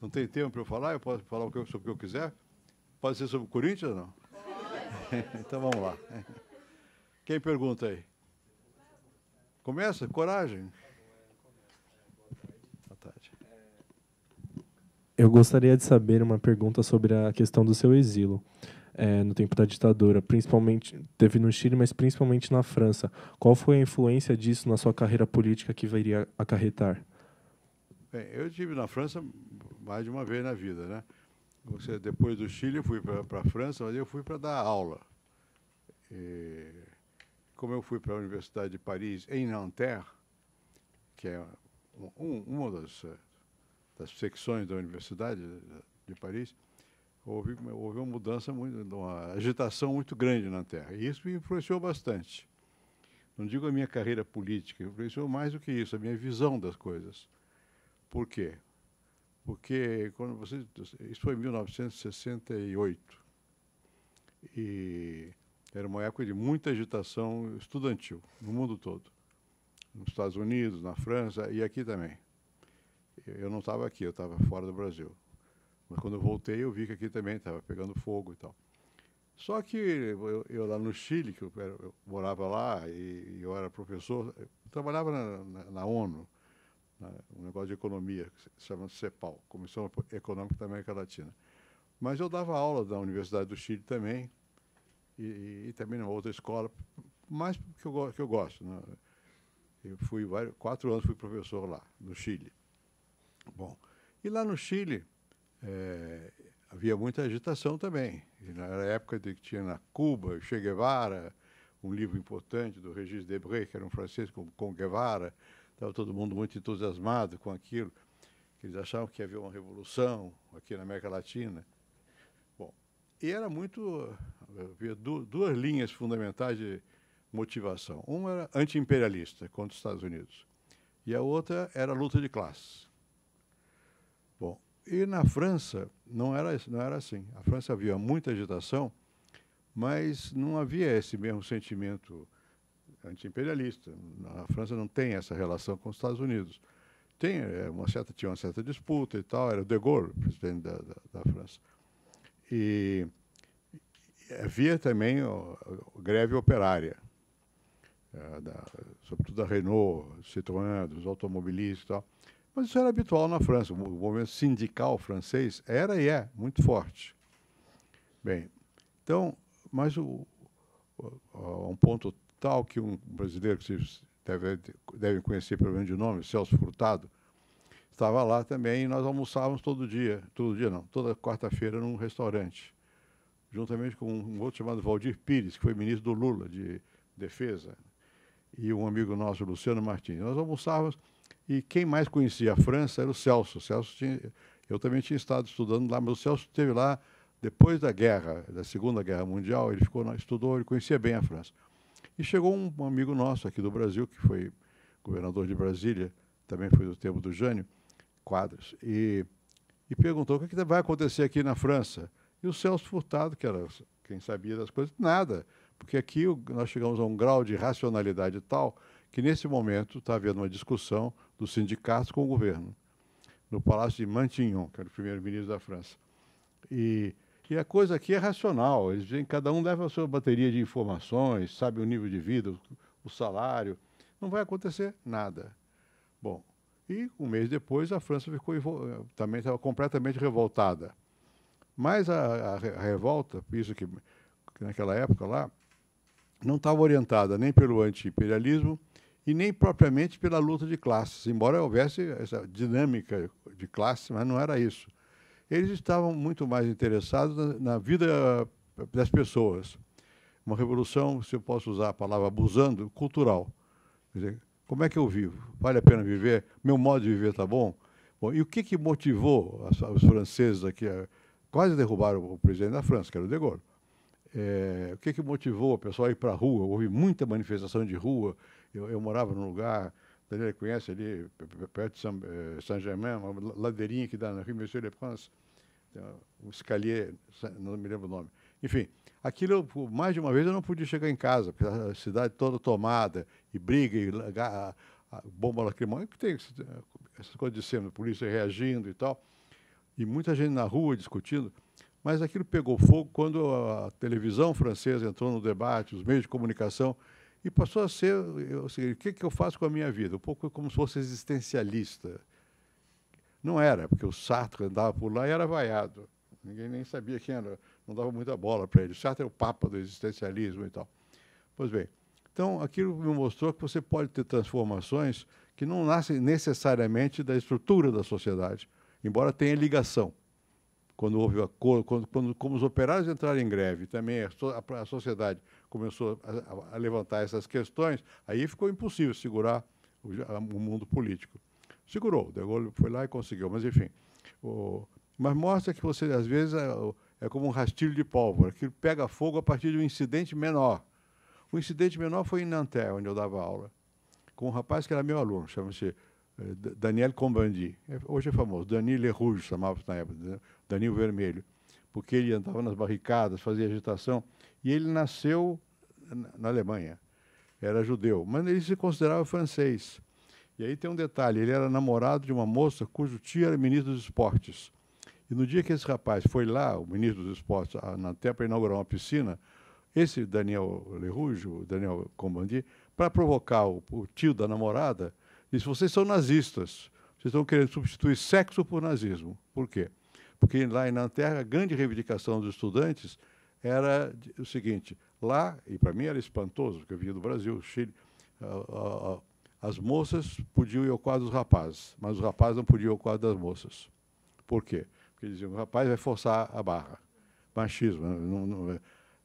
Não tem tempo para eu falar? Eu posso falar sobre o que eu quiser? Pode ser sobre o Corinthians ou não? Então vamos lá. Quem pergunta aí? Começa? Coragem. Boa tarde. Eu gostaria de saber uma pergunta sobre a questão do seu exílio no tempo da ditadura, principalmente teve no Chile, mas principalmente na França. Qual foi a influência disso na sua carreira política que viria a acarretar? Bem, eu estive na França mais de uma vez na vida, né? Depois do Chile, eu fui para a França, mas eu fui para dar aula. E, como eu fui para a Universidade de Paris, em Nanterre, que é uma das secções da Universidade de Paris, houve uma mudança, uma agitação muito grande na Terra. E isso me influenciou bastante. Não digo a minha carreira política, influenciou mais do que isso, a minha visão das coisas. Por quê? Porque isso foi em 1968. E era uma época de muita agitação estudantil no mundo todo. Nos Estados Unidos, na França e aqui também. Eu não estava aqui, eu estava fora do Brasil. Mas quando eu voltei, eu vi que aqui também estava pegando fogo e tal. Só que eu lá no Chile, que eu morava lá e eu era professor, eu trabalhava na ONU, um negócio de economia, que se chama CEPAL, Comissão Econômica da América Latina. Mas eu dava aula na Universidade do Chile também, e também numa outra escola, mais que eu gosto. Né? Eu fui 4 anos fui professor lá, no Chile. Bom, e lá no Chile havia muita agitação também. E na época de que tinha na Cuba, Che Guevara, um livro importante do Regis Debray, que era um francês com Guevara, estava todo mundo muito entusiasmado com aquilo, que eles achavam que havia uma revolução aqui na América Latina. Bom, e era havia duas linhas fundamentais de motivação. Uma era anti-imperialista contra os Estados Unidos, e a outra era a luta de classes. Bom, e na França não era assim. A França havia muita agitação, mas não havia esse mesmo sentimento anti-imperialista. A França não tem essa relação com os Estados Unidos. Tinha uma certa disputa e tal, era o De Gaulle, presidente da França. E havia também a greve operária, sobretudo da Renault, Citroën, dos automobilistas e tal. Mas isso era habitual na França. O movimento sindical francês era e é muito forte. Bem, então, mas um ponto tal que um brasileiro que vocês devem conhecer pelo menos de nome, Celso Furtado, estava lá também e nós almoçávamos todo dia não, toda quarta-feira num restaurante, juntamente com um outro chamado Valdir Pires, que foi ministro do Lula, de Defesa, e um amigo nosso, Luciano Martins. Nós almoçávamos e quem mais conhecia a França era o Celso. Eu também tinha estado estudando lá, mas o Celso esteve lá depois da Segunda Guerra Mundial, ele estudou, ele conhecia bem a França. E chegou um amigo nosso aqui do Brasil, que foi governador de Brasília, também foi do tempo do Jânio Quadros, e perguntou o que vai acontecer aqui na França. E o Celso Furtado, que era quem sabia das coisas, nada, porque aqui nós chegamos a um grau de racionalidade tal que, nesse momento, está havendo uma discussão dos sindicatos com o governo, no Palácio de Matignon, que era o primeiro-ministro da França. E a coisa aqui é racional, cada um leva a sua bateria de informações, sabe o nível de vida, o salário, não vai acontecer nada. Bom, e um mês depois a França também estava completamente revoltada. Mas a revolta, isso que naquela época lá, não estava orientada nem pelo anti-imperialismo e nem propriamente pela luta de classes, embora houvesse essa dinâmica de classe, mas não era isso. Eles estavam muito mais interessados na vida das pessoas. Uma revolução, se eu posso usar a palavra abusando, cultural. Quer dizer, como é que eu vivo? Vale a pena viver? Meu modo de viver está bom? Bom, e o que motivou os franceses aqui? Quase derrubaram o presidente da França, que era o De Gaulle. O que motivou o pessoal a ir para a rua? Houve muita manifestação de rua. Eu morava num lugar, Daniel conhece ali, perto de Saint-Germain, uma ladeirinha que dá na Rue Monsieur-le-Prince, um escalier, não me lembro o nome. Enfim, aquilo, mais de uma vez, eu não podia chegar em casa, porque a cidade toda tomada, e briga, e bomba lacrimógena, que tem essas coisas de cena, a polícia reagindo e tal. e muita gente na rua discutindo, mas aquilo pegou fogo quando a televisão francesa entrou no debate, os meios de comunicação, e passou a ser o seguinte: o que eu faço com a minha vida? Um pouco como se fosse existencialista. Não era, porque o Sartre andava por lá e era vaiado. Ninguém nem sabia quem era, não dava muita bola para ele. O Sartre é o papa do existencialismo e tal. Pois bem, então aquilo me mostrou que você pode ter transformações que não nascem necessariamente da estrutura da sociedade, embora tenha ligação. Quando houve como os operários entraram em greve, também a sociedade começou a levantar essas questões, aí ficou impossível segurar o mundo político. Segurou, De Gaulle foi lá e conseguiu, mas enfim. Mas mostra que você, às vezes, é como um rastilho de pólvora, que pega fogo a partir de um incidente menor. O incidente menor foi em Nanterre, onde eu dava aula, com um rapaz que era meu aluno, chama-se Daniel Combandi. Hoje é famoso, Daniel Le Rouge, chamava-se na época, Danilo Vermelho, porque ele andava nas barricadas, fazia agitação, e ele nasceu na Alemanha, era judeu, mas ele se considerava francês. E aí tem um detalhe, ele era namorado de uma moça cujo tio era ministro dos esportes. E no dia que esse rapaz foi lá, o ministro dos esportes, até para inaugurar uma piscina, esse Daniel Le Rouge, o Daniel Combandi, para provocar o tio da namorada, disse: vocês são nazistas, vocês estão querendo substituir sexo por nazismo. Por quê? Porque lá em Nanterre, a grande reivindicação dos estudantes era o seguinte: lá, e para mim era espantoso, porque eu vinha do Brasil, Chile, as moças podiam ir ao quadro dos rapazes, mas os rapazes não podiam ir ao quadro das moças. Por quê? Porque diziam: o rapaz vai forçar a barra. Machismo,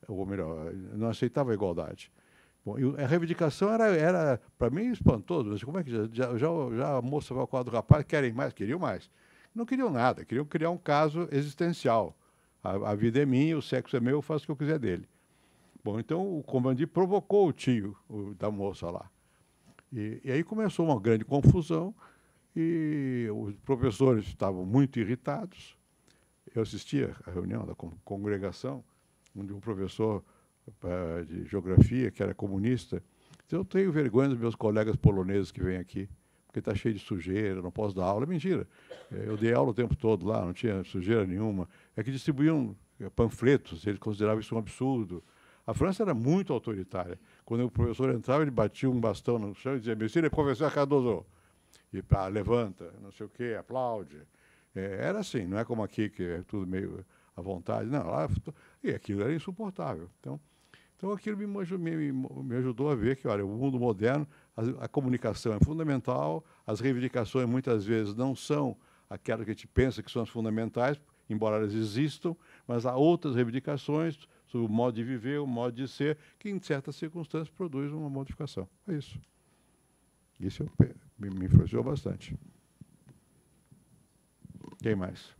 ou melhor, não aceitava a igualdade. Bom, e a reivindicação era para mim, espantoso. Mas como é que já a moça vai ao quadro do rapaz, querem mais? Queriam mais. Não queriam nada, queriam criar um caso existencial. A vida é minha, o sexo é meu, eu faço o que eu quiser dele. Bom, então o Combandi provocou o tio da moça lá. E aí começou uma grande confusão e os professores estavam muito irritados. Eu assistia à reunião da congregação, onde um professor de geografia, que era comunista, disse: eu tenho vergonha dos meus colegas poloneses que vêm aqui, porque está cheio de sujeira, não posso dar aula. Mentira. Eu dei aula o tempo todo lá, não tinha sujeira nenhuma. É que distribuíam panfletos, eles consideravam isso um absurdo. A França era muito autoritária. Quando o professor entrava, ele batia um bastão no chão e dizia: Monsieur le professeur Cardozo. E levanta, não sei o quê, aplaude. Era assim, não é como aqui, que é tudo meio à vontade. Não, lá, e aquilo era insuportável. Então aquilo me ajudou a ver que, olha, o mundo moderno, a comunicação é fundamental, as reivindicações muitas vezes não são aquelas que a gente pensa que são as fundamentais, embora elas existam, mas há outras reivindicações sobre o modo de viver, o modo de ser, que em certas circunstâncias produzem uma modificação. É isso. Isso me influenciou bastante. Quem mais?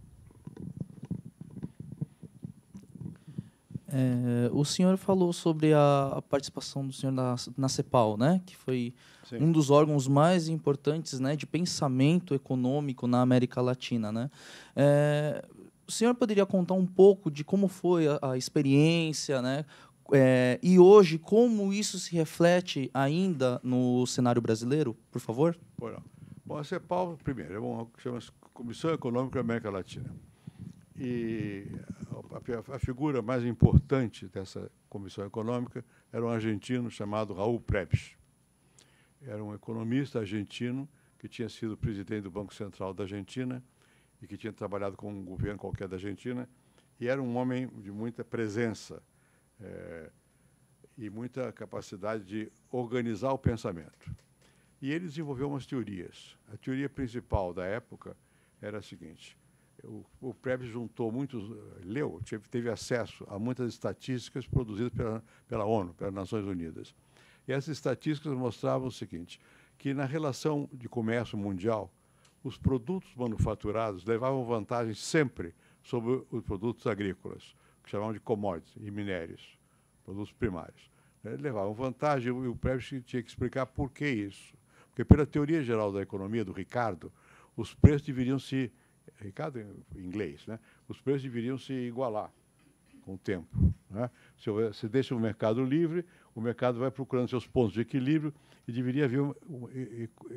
O senhor falou sobre a participação do senhor na CEPAL, né? Que foi Sim. Um dos órgãos mais importantes, né, de pensamento econômico na América Latina, né? O senhor poderia contar um pouco de como foi a experiência, né? E hoje, como isso se reflete ainda no cenário brasileiro, por favor? Bom, a CEPAL, primeiro, é uma que chama-se Comissão Econômica da América Latina. E a figura mais importante dessa Comissão Econômica era um argentino chamado Raul Prebisch. Era um economista argentino que tinha sido presidente do Banco Central da Argentina e que tinha trabalhado com um governo qualquer da Argentina, e era um homem de muita presença e muita capacidade de organizar o pensamento. E ele desenvolveu umas teorias. A teoria principal da época era a seguinte: o Prebisch juntou teve acesso a muitas estatísticas produzidas pela ONU, pelas Nações Unidas. E essas estatísticas mostravam o seguinte, que na relação de comércio mundial, os produtos manufaturados levavam vantagem sempre sobre os produtos agrícolas, que chamavam de commodities e minérios, produtos primários. Levavam vantagem e o Prebisch tinha que explicar por que isso. Porque, pela teoria geral da economia, do Ricardo, os preços deveriam se... Ricardo em inglês, né? Os preços deveriam se igualar. com o tempo, né? Se deixa o mercado livre, o mercado vai procurando seus pontos de equilíbrio e deveria haver uma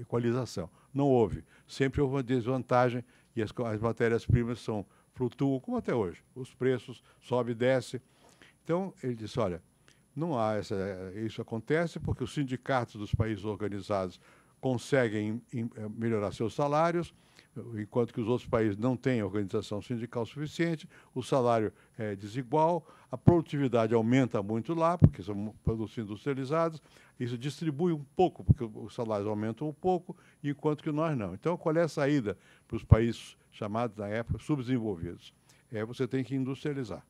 equalização. Não houve. Sempre houve uma desvantagem e as matérias-primas flutuam, como até hoje. Os preços sobem e descem. Então, ele disse, olha, não há isso acontece porque os sindicatos dos países organizados conseguem melhorar seus salários, enquanto que os outros países não têm organização sindical suficiente, o salário é desigual, a produtividade aumenta muito lá, porque são produtos industrializados, isso distribui um pouco, porque os salários aumentam um pouco, enquanto que nós não. Então, qual é a saída para os países chamados, na época, subdesenvolvidos? Você tem que industrializar.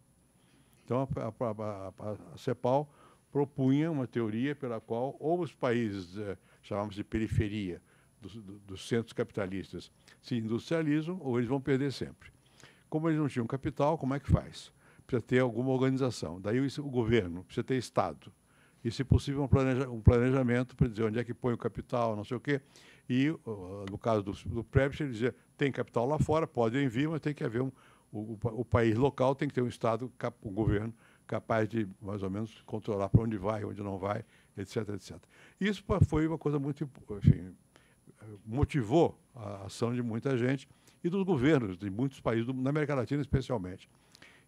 Então, a CEPAL propunha uma teoria pela qual ou os países, chamamos de periferia, dos centros capitalistas, se industrializam ou eles vão perder sempre. Como eles não tinham capital, como é que faz? Precisa ter alguma organização. Daí o governo, precisa ter Estado. E, se possível, um planejamento para dizer onde é que põe o capital, não sei o quê. E, no caso do Prebisch, ele dizia, tem capital lá fora, podem vir, mas tem que haver o país local tem que ter um Estado, um governo, capaz de, mais ou menos, controlar para onde vai, onde não vai, etc, etc. Isso foi uma coisa muito, enfim, motivou a ação de muita gente e dos governos de muitos países, na América Latina especialmente.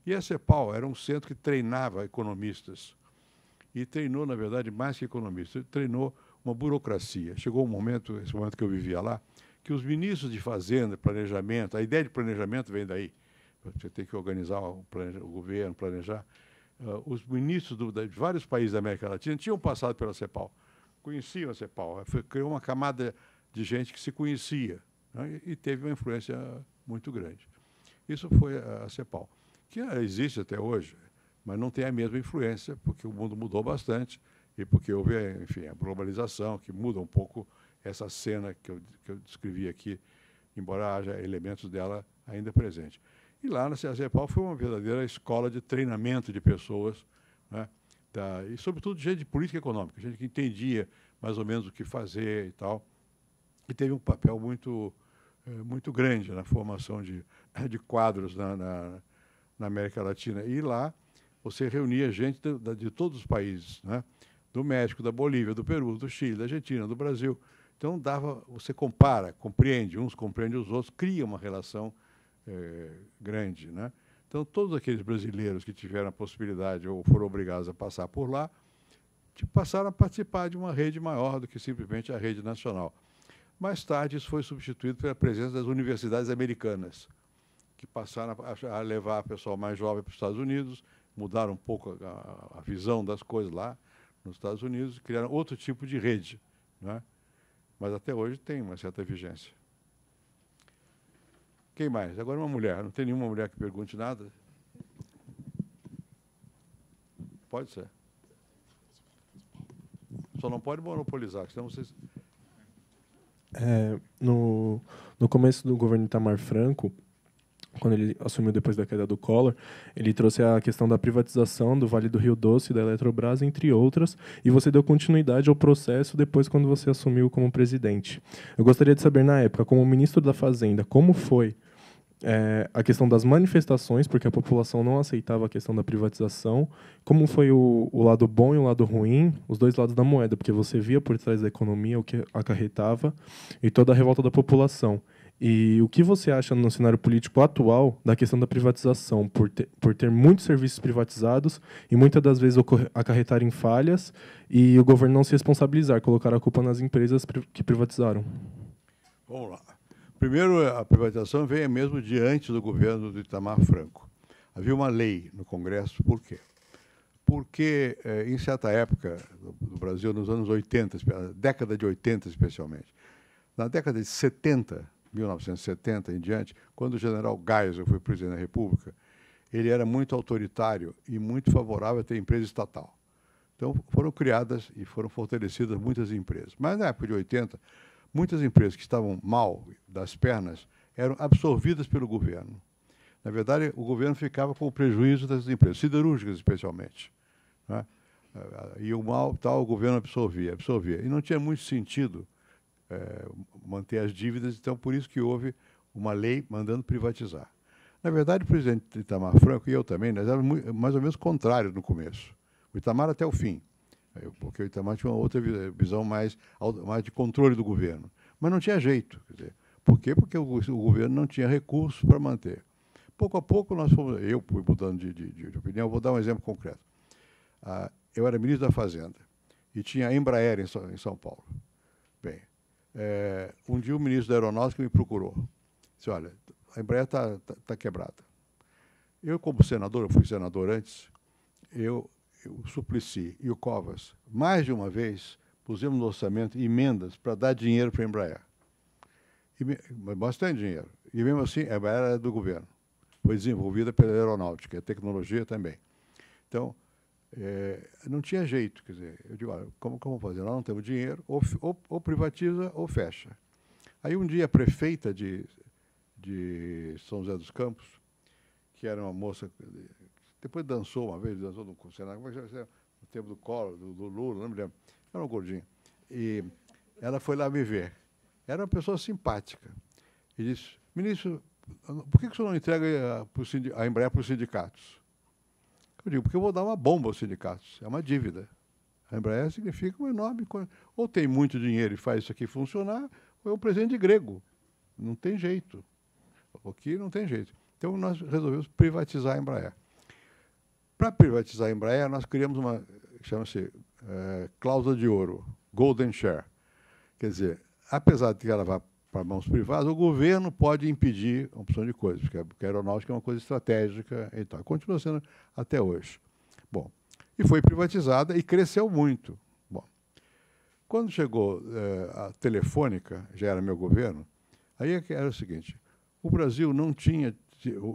E a CEPAL era um centro que treinava economistas. E treinou, na verdade, mais que economistas, treinou uma burocracia. Chegou um momento, esse momento que eu vivia lá, que os ministros de fazenda, planejamento, a ideia de planejamento vem daí. Você tem que organizar o governo, planejar. Os ministros de vários países da América Latina tinham passado pela CEPAL, conheciam a CEPAL, criou uma camada de gente que se conhecia, né, e teve uma influência muito grande. Isso foi a CEPAL, que existe até hoje, mas não tem a mesma influência, porque o mundo mudou bastante e porque houve, enfim, a globalização, que muda um pouco essa cena que eu descrevi aqui, embora haja elementos dela ainda presentes. E lá na CEPAL foi uma verdadeira escola de treinamento de pessoas, né, e, sobretudo, gente de política econômica, gente que entendia mais ou menos o que fazer e tal, e teve um papel muito grande na formação de quadros na América Latina. E lá você reunia gente de todos os países, né, do México, da Bolívia, do Peru, do Chile, da Argentina, do Brasil. Então, você compara, compreende, uns compreendem os outros, cria uma relação grande, né? Então, todos aqueles brasileiros que tiveram a possibilidade ou foram obrigados a passar por lá, passaram a participar de uma rede maior do que simplesmente a rede nacional. Mais tarde, isso foi substituído pela presença das universidades americanas, que passaram a levar o pessoal mais jovem para os Estados Unidos, mudaram um pouco a visão das coisas lá nos Estados Unidos, criaram outro tipo de rede, né? Mas até hoje tem uma certa vigência. Quem mais? Agora uma mulher. Não tem nenhuma mulher que pergunte nada? Pode ser. Só não pode monopolizar, senão vocês... No começo do governo Itamar Franco, quando ele assumiu depois da queda do Collor, ele trouxe a questão da privatização do Vale do Rio Doce, da Eletrobras, entre outras, e você deu continuidade ao processo depois quando você assumiu como presidente. Eu gostaria de saber, na época, como ministro da Fazenda, como foi a questão das manifestações, porque a população não aceitava a questão da privatização, como foi o lado bom e o lado ruim, os dois lados da moeda, porque você via por trás da economia o que acarretava e toda a revolta da população. E o que você acha no cenário político atual da questão da privatização, por ter muitos serviços privatizados e muitas das vezes acarretarem falhas e o governo não se responsabilizar, colocar a culpa nas empresas que privatizaram? Vamos lá. Primeiro, a privatização veio mesmo de antes do governo do Itamar Franco. Havia uma lei no Congresso, por quê? Porque, em certa época, no Brasil, nos anos 80, década de 80 especialmente, na década de 70, 1970 em diante, quando o general Geisel foi presidente da República, ele era muito autoritário e muito favorável a ter empresa estatal. Então, foram criadas e foram fortalecidas muitas empresas. Mas, na época de 80, muitas empresas que estavam mal das pernas eram absorvidas pelo governo. Na verdade, o governo ficava com o prejuízo das empresas, siderúrgicas especialmente, né? E o mal tal, o governo absorvia. E não tinha muito sentido manter as dívidas, então por isso que houve uma lei mandando privatizar. Na verdade, o presidente Itamar Franco e eu também, nós éramos mais ou menos contrários no começo. O Itamar até o fim, porque o Itamar tinha uma outra visão mais de controle do governo. Mas não tinha jeito. Quer dizer, por quê? Porque o governo não tinha recursos para manter. Pouco a pouco, eu fui mudando de opinião. Vou dar um exemplo concreto. Eu era ministro da Fazenda e tinha a Embraer em São Paulo. Bem, um dia o ministro da Aeronáutica me procurou. Disse, olha, a Embraer está quebrada. Eu, como senador, eu fui senador antes, o Suplicy e o Covas, mais de uma vez, pusemos no orçamento emendas para dar dinheiro para a Embraer. Bastante dinheiro. E mesmo assim, a Embraer era do governo. Foi desenvolvida pela aeronáutica, a tecnologia também. Então, não tinha jeito. Quer dizer, eu digo, olha, como que eu vou fazer? Nós não temos dinheiro, ou privatiza ou fecha. Aí um dia a prefeita de São José dos Campos, que era uma moça, depois dançou uma vez, dançou no Senado, no tempo do Collor, do Lula, não me lembro, era uma gordinha. E ela foi lá me ver. Era uma pessoa simpática. E disse, ministro, por que o senhor não entrega a Embraer para os sindicatos? Eu digo, porque eu vou dar uma bomba aos sindicatos. É uma dívida. A Embraer significa uma enorme coisa. Ou tem muito dinheiro e faz isso aqui funcionar, ou é um presente grego. Não tem jeito. Aqui não tem jeito. Então, nós resolvemos privatizar a Embraer. Para privatizar a Embraer, nós criamos uma, chama-se cláusula de ouro, Golden Share. Quer dizer, apesar de que ela vá para mãos privadas, o governo pode impedir uma opção de coisas, porque a aeronáutica é uma coisa estratégica e tal. Continua sendo até hoje. Bom, e foi privatizada e cresceu muito. Bom, quando chegou a Telefônica, já era meu governo, aí era o seguinte, o Brasil não tinha,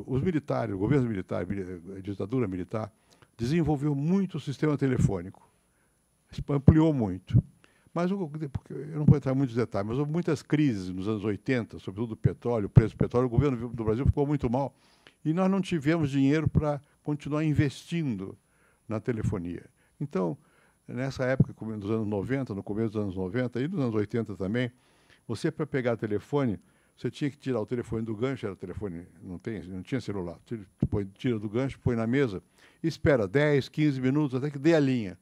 os militares, o governo militar, a ditadura militar, desenvolveu muito o sistema telefônico, ampliou muito. Mas, porque eu não vou entrar em muitos detalhes, mas houve muitas crises nos anos 80, sobretudo do petróleo, o preço do petróleo, o governo do Brasil ficou muito mal, e nós não tivemos dinheiro para continuar investindo na telefonia. Então, nessa época, dos anos 90, no começo dos anos 90, e dos anos 80 também, você, para pegar telefone, você tinha que tirar o telefone do gancho, era telefone, não tinha celular, tira do gancho, põe na mesa, e espera 10, 15 minutos até que dê a linha.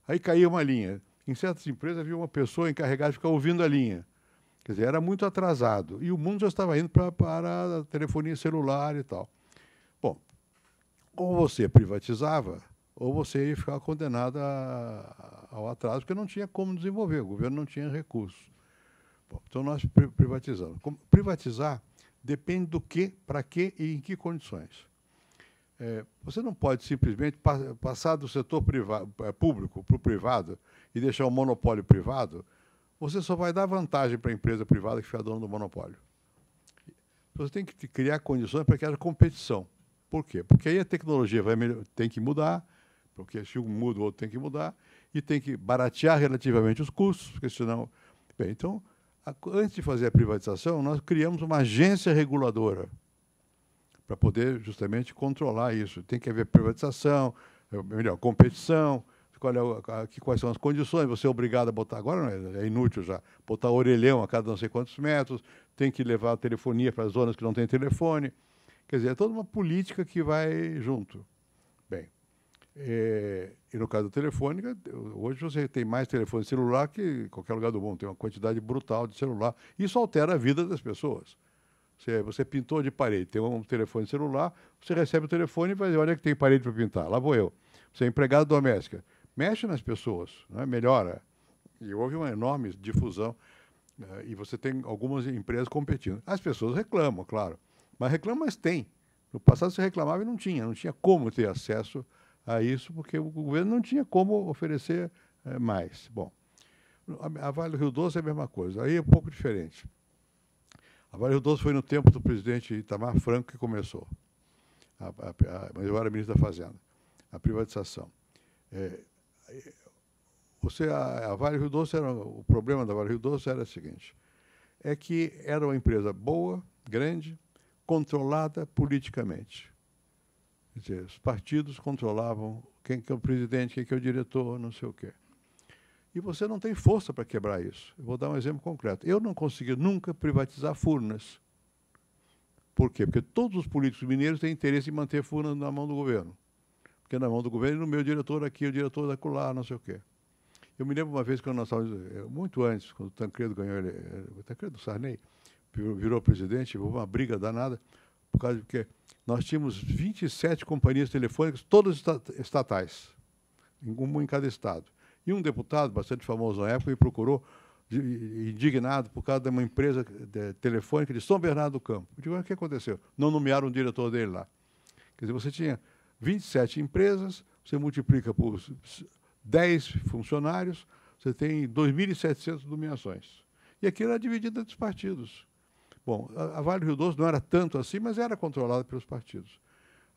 Aí caía uma linha. Em certas empresas havia uma pessoa encarregada de ficar ouvindo a linha. Quer dizer, era muito atrasado. E o mundo já estava indo para a telefonia celular e tal. Bom, ou você privatizava, ou você ia ficar condenado ao atraso, porque não tinha como desenvolver, o governo não tinha recursos. Bom, então nós privatizamos. Privatizar depende do que, para quê e em que condições. Você não pode simplesmente passar do setor público para o privado e deixar o monopólio privado. Você só vai dar vantagem para a empresa privada que fica dona do monopólio. Você tem que criar condições para que haja competição. Por quê? Porque aí a tecnologia tem que mudar, porque se um muda, o outro tem que mudar, e tem que baratear relativamente os custos, porque senão... Bem, então, antes de fazer a privatização, nós criamos uma agência reguladora para poder justamente controlar isso. Tem que haver privatização, melhor, competição, quais são as condições, você é obrigado a botar, agora é inútil já, botar orelhão a cada não sei quantos metros, tem que levar a telefonia para as zonas que não tem telefone. Quer dizer, é toda uma política que vai junto. Bem, e no caso da telefônica, hoje você tem mais telefone celular que em qualquer lugar do mundo, tem uma quantidade brutal de celular. Isso altera a vida das pessoas. Você pintou de parede, tem um telefone celular, você recebe o telefone e vai dizer, olha que tem parede para pintar, lá vou eu. Você é empregada doméstica, mexe nas pessoas, né? Melhora. E houve uma enorme difusão, e você tem algumas empresas competindo. As pessoas reclamam, claro, mas tem. No passado você reclamava e não tinha como ter acesso a isso, porque o governo não tinha como oferecer mais. Bom, a Vale do Rio Doce é a mesma coisa, aí é um pouco diferente. A Vale do Rio Doce foi no tempo do presidente Itamar Franco que começou, mas eu era ministro da Fazenda, a privatização. A Vale do Rio Doce, o problema da Vale do Rio Doce era o seguinte, é que era uma empresa boa, grande, controlada politicamente. Quer dizer, os partidos controlavam quem que é o presidente, quem que é o diretor, não sei o quê. E você não tem força para quebrar isso. Eu vou dar um exemplo concreto. Eu não consegui nunca privatizar Furnas. Por quê? Porque todos os políticos mineiros têm interesse em manter Furnas na mão do governo. Porque na mão do governo, no meu diretor aqui, o diretor da lá, não sei o quê. Eu me lembro uma vez, quando nós estávamos, muito antes, quando o Tancredo ganhou, o Tancredo Sarney virou presidente, houve uma briga danada, por causa de que nós tínhamos 27 companhias telefônicas, todas estatais, uma em cada estado. E um deputado, bastante famoso na época, me procurou, indignado por causa de uma empresa telefônica de São Bernardo do Campo. Eu digo, o que aconteceu? Não nomearam um diretor dele lá. Quer dizer, você tinha 27 empresas, você multiplica por 10 funcionários, você tem 2.700 nomeações. E aquilo era dividido entre os partidos. Bom, a Vale do Rio Doce não era tanto assim, mas era controlada pelos partidos.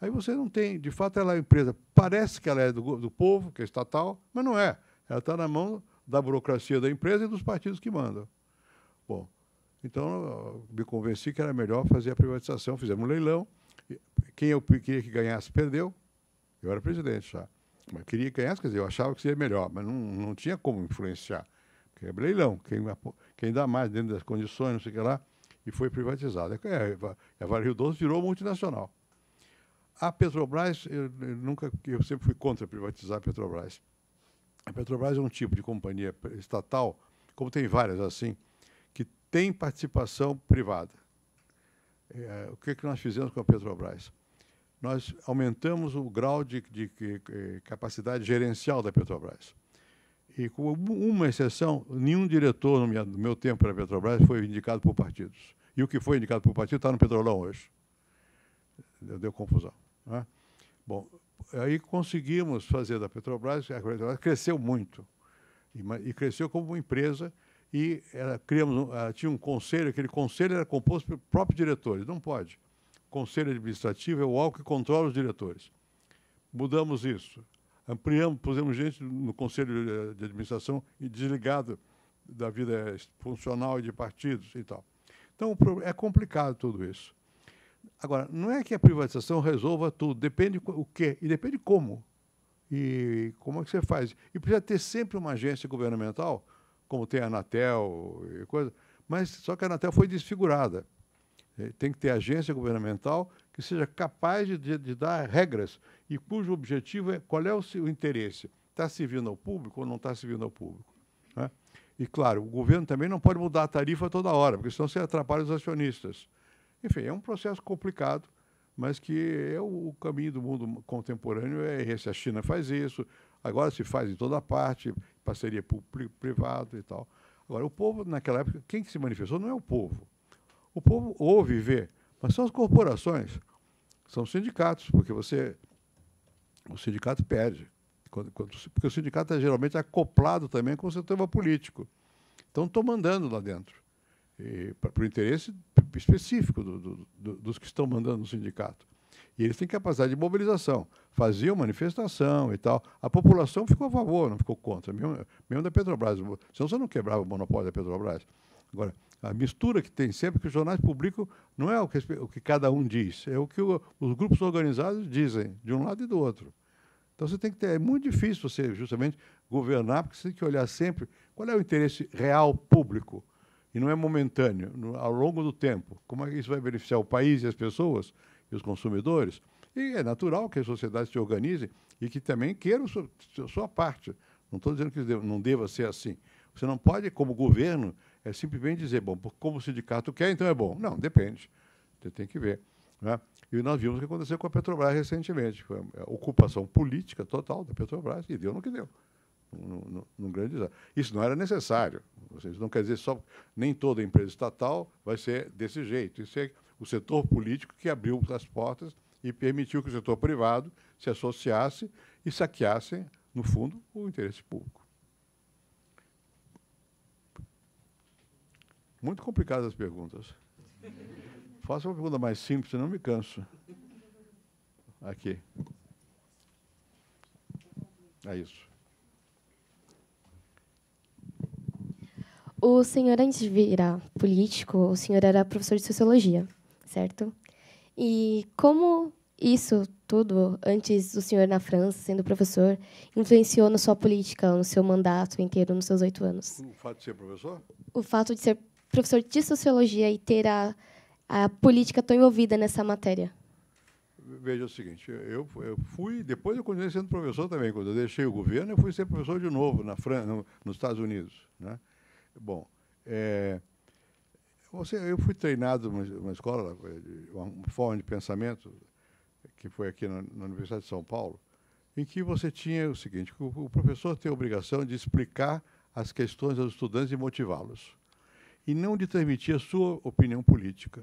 Aí você não tem, de fato, ela é uma empresa, parece que ela é do povo, que é estatal, mas não é. Ela está na mão da burocracia da empresa e dos partidos que mandam. Bom, então me convenci que era melhor fazer a privatização, fizemos um leilão. Quem eu queria que ganhasse, perdeu. Eu era presidente já. Mas queria que ganhasse, quer dizer, eu achava que seria melhor, mas não tinha como influenciar. Porque é leilão, quem dá mais dentro das condições, não sei o que lá, e foi privatizado. A Vale Rio Doce virou multinacional. A Petrobras, eu sempre fui contra privatizar a Petrobras. A Petrobras é um tipo de companhia estatal, como tem várias assim, que tem participação privada. O que nós fizemos com a Petrobras? Nós aumentamos o grau de capacidade gerencial da Petrobras. E, com uma exceção, nenhum diretor no meu tempo na Petrobras foi indicado por partidos. E o que foi indicado por partido está no Petrolão hoje. Deu confusão. Não é? Bom, aí conseguimos fazer da Petrobras, a Petrobras cresceu muito. E cresceu como uma empresa, e tinha um conselho, aquele conselho era composto pelos próprios diretores. Não pode. O conselho administrativo é o órgão que controla os diretores. Mudamos isso. Ampliamos, pusemos gente no conselho de administração desligado da vida funcional e de partidos e tal. Então, é complicado tudo isso. Agora, não é que a privatização resolva tudo, depende o quê e depende como. E como é que você faz. E precisa ter sempre uma agência governamental, como tem a Anatel e coisa, mas só que a Anatel foi desfigurada. Tem que ter agência governamental que seja capaz de dar regras e cujo objetivo é qual é o seu interesse. Está servindo ao público ou não está servindo ao público? Né? E, claro, o governo também não pode mudar a tarifa toda hora, porque senão você atrapalha os acionistas. Enfim, é um processo complicado, mas que é o caminho do mundo contemporâneo é esse. A China faz isso, agora se faz em toda parte, parceria público-privado e tal. Agora, o povo, naquela época, quem que se manifestou não é o povo. O povo ouve e vê, mas são as corporações, são os sindicatos, porque o sindicato perde. Porque o sindicato é geralmente acoplado também com o sistema político. Então, estão mandando lá dentro. Para o interesse específico dos que estão mandando no sindicato. E eles têm capacidade de mobilização, faziam manifestação e tal. A população ficou a favor, não ficou contra, mesmo da Petrobras. Senão você não quebrava o monopólio da Petrobras. Agora, a mistura que tem sempre, que os jornais publicam, não é o que cada um diz, é o que os grupos organizados dizem, de um lado e do outro. Então, você tem que ter, é muito difícil você, justamente, governar, porque você tem que olhar sempre qual é o interesse real público. E não é momentâneo, ao longo do tempo. Como é que isso vai beneficiar o país e as pessoas e os consumidores? E é natural que a sociedade se organize e que também queira a sua parte. Não estou dizendo que não deva ser assim. Você não pode, como governo, simplesmente dizer, bom, como o sindicato quer, então é bom. Não, depende. Você tem que ver. Né? E nós vimos o que aconteceu com a Petrobras recentemente. Foi a ocupação política total da Petrobras, e deu no que deu. Num grande desastre. Isso não era necessário. Isso não quer dizer só nem toda empresa estatal vai ser desse jeito. Isso é o setor político que abriu as portas e permitiu que o setor privado se associasse e saqueasse, no fundo, o interesse público. Muito complicadas as perguntas. Faça uma pergunta mais simples, senão eu me canso. Aqui. É isso. O senhor, antes de virar político, o senhor era professor de sociologia, certo? E como isso tudo, antes do senhor na França, sendo professor, influenciou na sua política, no seu mandato inteiro, nos seus 8 anos? O fato de ser professor? O fato de ser professor de sociologia e ter a política tão envolvida nessa matéria? Veja o seguinte, eu fui, depois eu continuei sendo professor também. Quando eu deixei o governo, eu fui ser professor de novo nos Estados Unidos, né? Bom, eu fui treinado numa escola, uma forma de pensamento, que foi aqui na Universidade de São Paulo, em que você tinha o seguinte, que o professor tem a obrigação de explicar as questões aos estudantes e motivá-los, e não de transmitir a sua opinião política.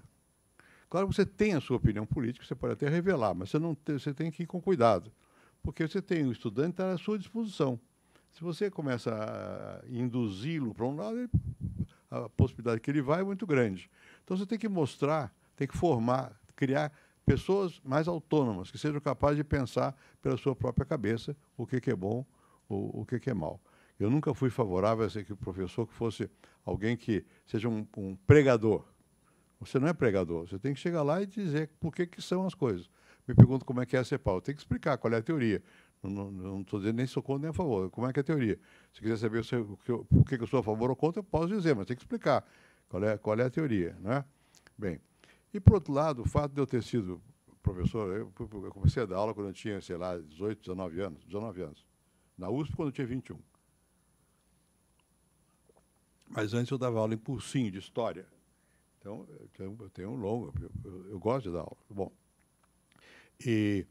Claro, você tem a sua opinião política, você pode até revelar, mas você tem que ir com cuidado, porque você tem o estudante está à sua disposição. Se você começa a induzi-lo para um lado, a possibilidade que ele vai é muito grande. Então, você tem que mostrar, tem que formar, criar pessoas mais autônomas, que sejam capazes de pensar pela sua própria cabeça o que é bom ou o que é mal. Eu nunca fui favorável a ser que o professor que fosse alguém que seja um pregador. Você não é pregador, você tem que chegar lá e dizer por que são as coisas. Me pergunto como é que é ser Paulo. Tem que explicar qual é a teoria. Não estou dizendo nem sou contra nem a favor. Como é que é a teoria? Se quiser saber por que eu sou a favor ou contra, eu posso dizer, mas tem que explicar qual é a teoria, né? Bem, e, por outro lado, o fato de eu ter sido professor, eu comecei a dar aula quando eu tinha, sei lá, 18, 19 anos. Na USP, quando eu tinha 21. Mas antes eu dava aula em cursinho de história. Então, eu tenho um longo, eu gosto de dar aula. Bom, e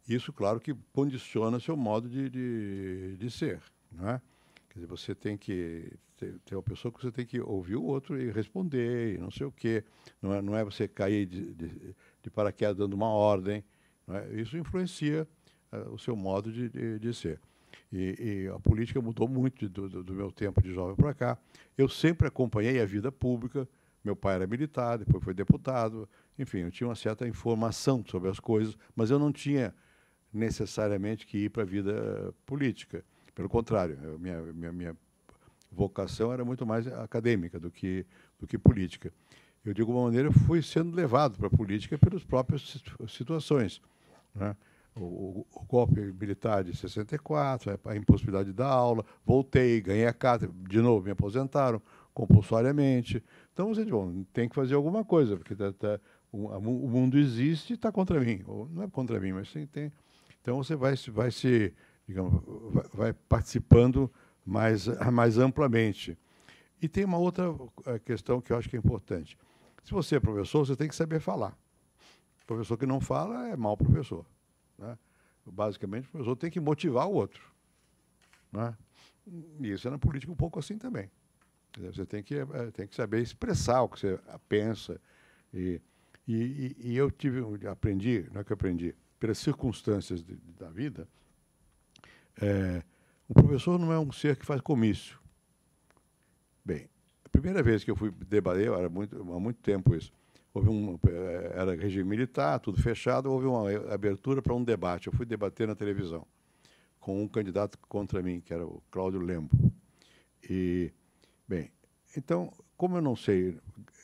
isso, claro, que condiciona seu modo de ser, não é? Quer dizer, você tem que ter uma pessoa que você tem que ouvir o outro e responder, e não sei o quê. Não é você cair de paraquedas dando uma ordem. Não é? Isso influencia o seu modo de ser. E a política mudou muito do meu tempo de jovem para cá. Eu sempre acompanhei a vida pública. Meu pai era militar, depois foi deputado. Enfim, eu tinha uma certa informação sobre as coisas, mas eu não tinha necessariamente que ir para a vida política. Pelo contrário, minha vocação era muito mais acadêmica do que política. Eu, de alguma maneira, fui sendo levado para a política pelas próprias situações, né? O golpe militar de 64, a impossibilidade de dar aula, voltei, ganhei a cátedra, de novo me aposentaram compulsoriamente. Então, você diz, bom, tem que fazer alguma coisa, porque o mundo existe e está contra mim. Ou não é contra mim, mas tem. Então, você vai participando mais amplamente. E tem uma outra questão que eu acho que é importante. Se você é professor, você tem que saber falar. O professor que não fala é mau professor, né? Basicamente, o professor tem que motivar o outro, né? E isso é na política um pouco assim também. Você tem que saber expressar o que você pensa. E eu aprendi, não é que eu aprendi, pelas circunstâncias da vida, o professor não é um ser que faz comício. Bem, a primeira vez que eu fui debater, há muito tempo isso, era regime militar, tudo fechado, houve uma abertura para um debate. Eu fui debater na televisão com um candidato contra mim, que era o Cláudio Lembo. E, bem, então, como eu não sei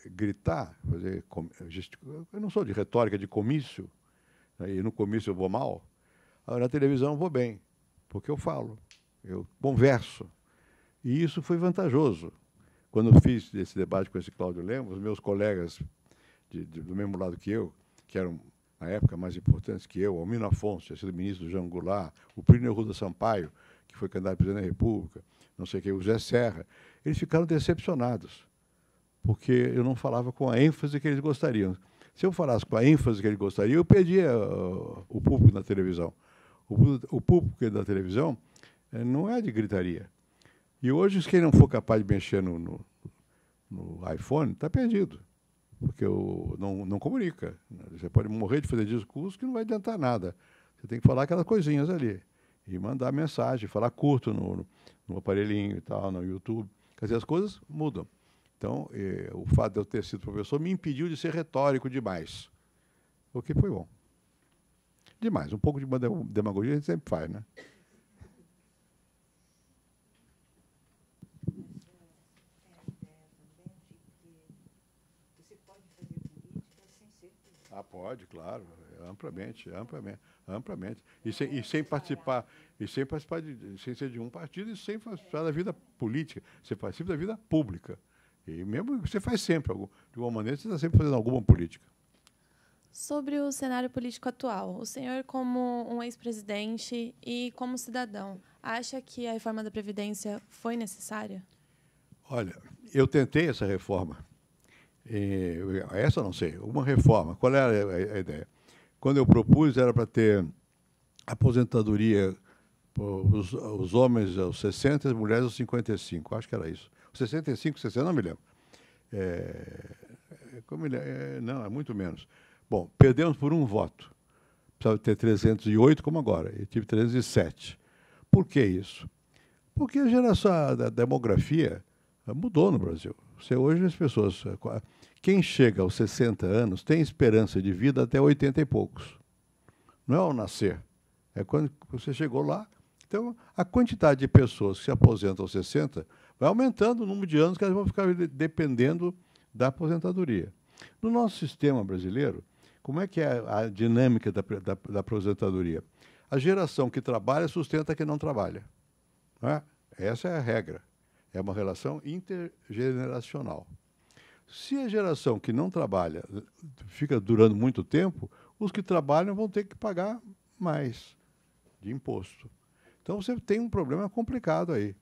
gritar, eu não sou de retórica de comício, né, e no comício eu vou mal, na televisão eu vou bem, porque eu falo, eu converso. E isso foi vantajoso. Quando eu fiz esse debate com esse Cláudio Lemos, os meus colegas do mesmo lado que eu, que eram, na época, mais importantes que eu, Almino Afonso, tinha sido ministro do Jean Goulart, o Plínio Arruda Sampaio, que foi candidato a presidente da República, não sei o que, o Zé Serra, eles ficaram decepcionados, porque eu não falava com a ênfase que eles gostariam. Se eu falasse com a ênfase que eles gostariam, eu perdia o público na televisão. O público da televisão não é de gritaria. E hoje, quem não for capaz de mexer no iPhone, está perdido, porque não comunica. Você pode morrer de fazer discurso que não vai adiantar nada. Você tem que falar aquelas coisinhas ali e mandar mensagem, falar curto no aparelhinho e tal, no YouTube. Quer dizer, as coisas mudam. Então, o fato de eu ter sido professor me impediu de ser retórico demais, o que foi bom. Demais. Um pouco de demagogia a gente sempre faz, né? Ah, pode, claro, amplamente. E sem participar, sem ser de um partido e sem participar da vida política. Você participa da vida pública. E mesmo você faz sempre, de alguma maneira, você está sempre fazendo alguma política. Sobre o cenário político atual, o senhor, como um ex-presidente e como cidadão, acha que a reforma da Previdência foi necessária? Olha, eu tentei essa reforma. Essa não sei, uma reforma. Qual era a ideia? Quando eu propus, era para ter aposentadoria os homens aos 60 e as mulheres aos 55. Acho que era isso. 65, 60, não me lembro. Não, é muito menos. Bom, perdemos por um voto. Precisava ter 308, como agora. Eu tive 307. Por que isso? Porque a geração da demografia mudou no Brasil. Hoje as pessoas... Quem chega aos 60 anos tem esperança de vida até 80 e poucos. Não é ao nascer. É quando você chegou lá. Então, a quantidade de pessoas que se aposentam aos 60 vai aumentando o número de anos que elas vão ficar dependendo da aposentadoria. No nosso sistema brasileiro, como é que é a dinâmica da aposentadoria? A geração que trabalha sustenta quem não trabalha. Não é? Essa é a regra. É uma relação intergeneracional. Se a geração que não trabalha fica durando muito tempo, os que trabalham vão ter que pagar mais de imposto. Então, você tem um problema complicado aí.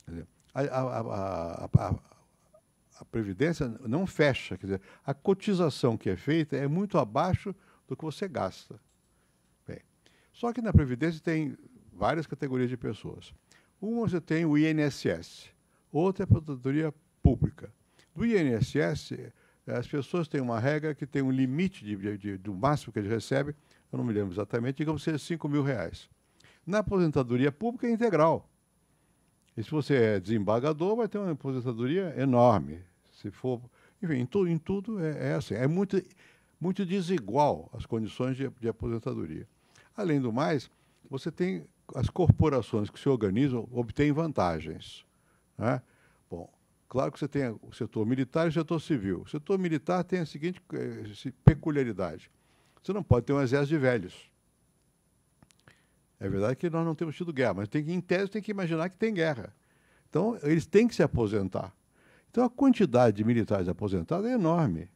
Quer dizer, a Previdência não fecha. Quer dizer, a cotização que é feita é muito abaixo do que você gasta. Bem, só que na Previdência tem várias categorias de pessoas. Uma você tem o INSS, outra é a aposentadoria pública. Do INSS, as pessoas têm uma regra que tem um limite do máximo que eles recebem, eu não me lembro exatamente, digamos que seja R$5.000. Na aposentadoria pública é integral. E se você é desembargador, vai ter uma aposentadoria enorme. Se for, enfim, em tudo é assim. É muito desigual as condições de aposentadoria. Além do mais, você tem as corporações que se organizam, obtêm vantagens. Né? Bom, claro que você tem o setor militar e o setor civil. O setor militar tem a seguinte peculiaridade. Você não pode ter um exército de velhos. É verdade que nós não temos tido guerra, mas em tese tem que imaginar que tem guerra. Então, eles têm que se aposentar. Então, a quantidade de militares aposentados é enorme.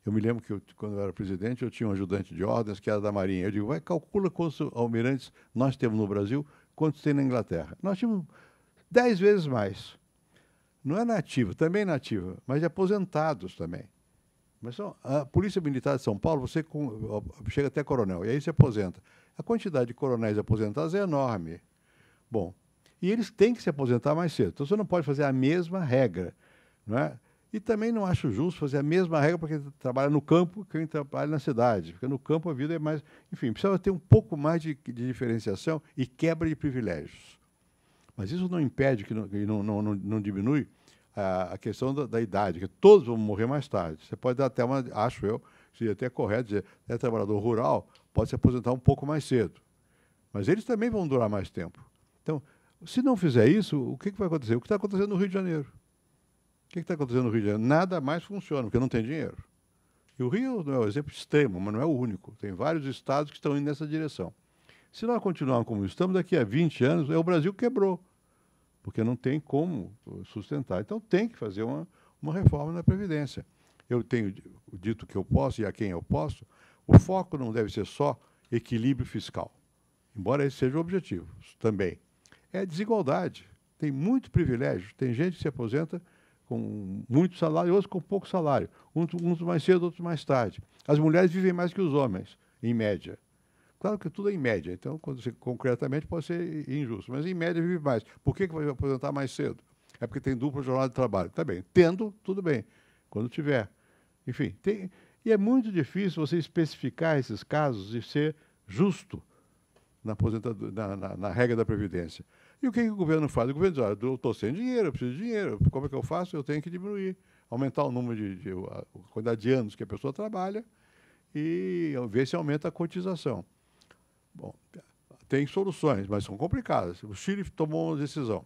Eu me lembro que, quando eu era presidente, eu tinha um ajudante de ordens que era da Marinha. Eu digo, calcula quantos almirantes nós temos no Brasil, quantos tem na Inglaterra. Nós tínhamos 10 vezes mais. Não é nativa, também nativa, mas de aposentados também. Mas a Polícia Militar de São Paulo, você chega até coronel, e aí se aposenta. A quantidade de coronéis aposentados é enorme. Bom, e eles têm que se aposentar mais cedo. Então, você não pode fazer a mesma regra. Não é? E também não acho justo fazer a mesma regra para quem trabalha no campo que quem trabalha na cidade. Porque no campo a vida é mais... Enfim, precisa ter um pouco mais de diferenciação e quebra de privilégios. Mas isso não impede, não diminui a questão da idade, que todos vão morrer mais tarde. Você pode dar até acho eu, seria até correto dizer, trabalhador rural pode se aposentar um pouco mais cedo. Mas eles também vão durar mais tempo. Então, se não fizer isso, o que vai acontecer? O que está acontecendo no Rio de Janeiro? O que está acontecendo no Rio de Janeiro? Nada mais funciona, porque não tem dinheiro. E o Rio não é o exemplo extremo, mas não é o único. Tem vários estados que estão indo nessa direção. Se nós continuarmos como estamos, daqui a 20 anos, o Brasil quebrou, porque não tem como sustentar. Então, tem que fazer uma reforma na Previdência. Eu tenho dito que eu posso e a quem eu posso, o foco não deve ser só equilíbrio fiscal, embora esse seja o objetivo também. É desigualdade. Tem muito privilégio. Tem gente que se aposenta com muito salário e outros com pouco salário. Uns mais cedo, outros mais tarde. As mulheres vivem mais que os homens, em média. Claro que tudo é em média, então, concretamente, pode ser injusto, mas em média vive mais. Por que vai aposentar mais cedo? É porque tem dupla jornada de trabalho. Tá bem. Tendo, tudo bem. Quando tiver. Enfim, e é muito difícil você especificar esses casos e ser justo na regra da Previdência. E o que o governo faz? O governo diz, olha, eu estou sem dinheiro, eu preciso de dinheiro. Como é que eu faço? Eu tenho que diminuir, aumentar o número a quantidade de anos que a pessoa trabalha e ver se aumenta a cotização. Bom, tem soluções, mas são complicadas. O Chile tomou uma decisão,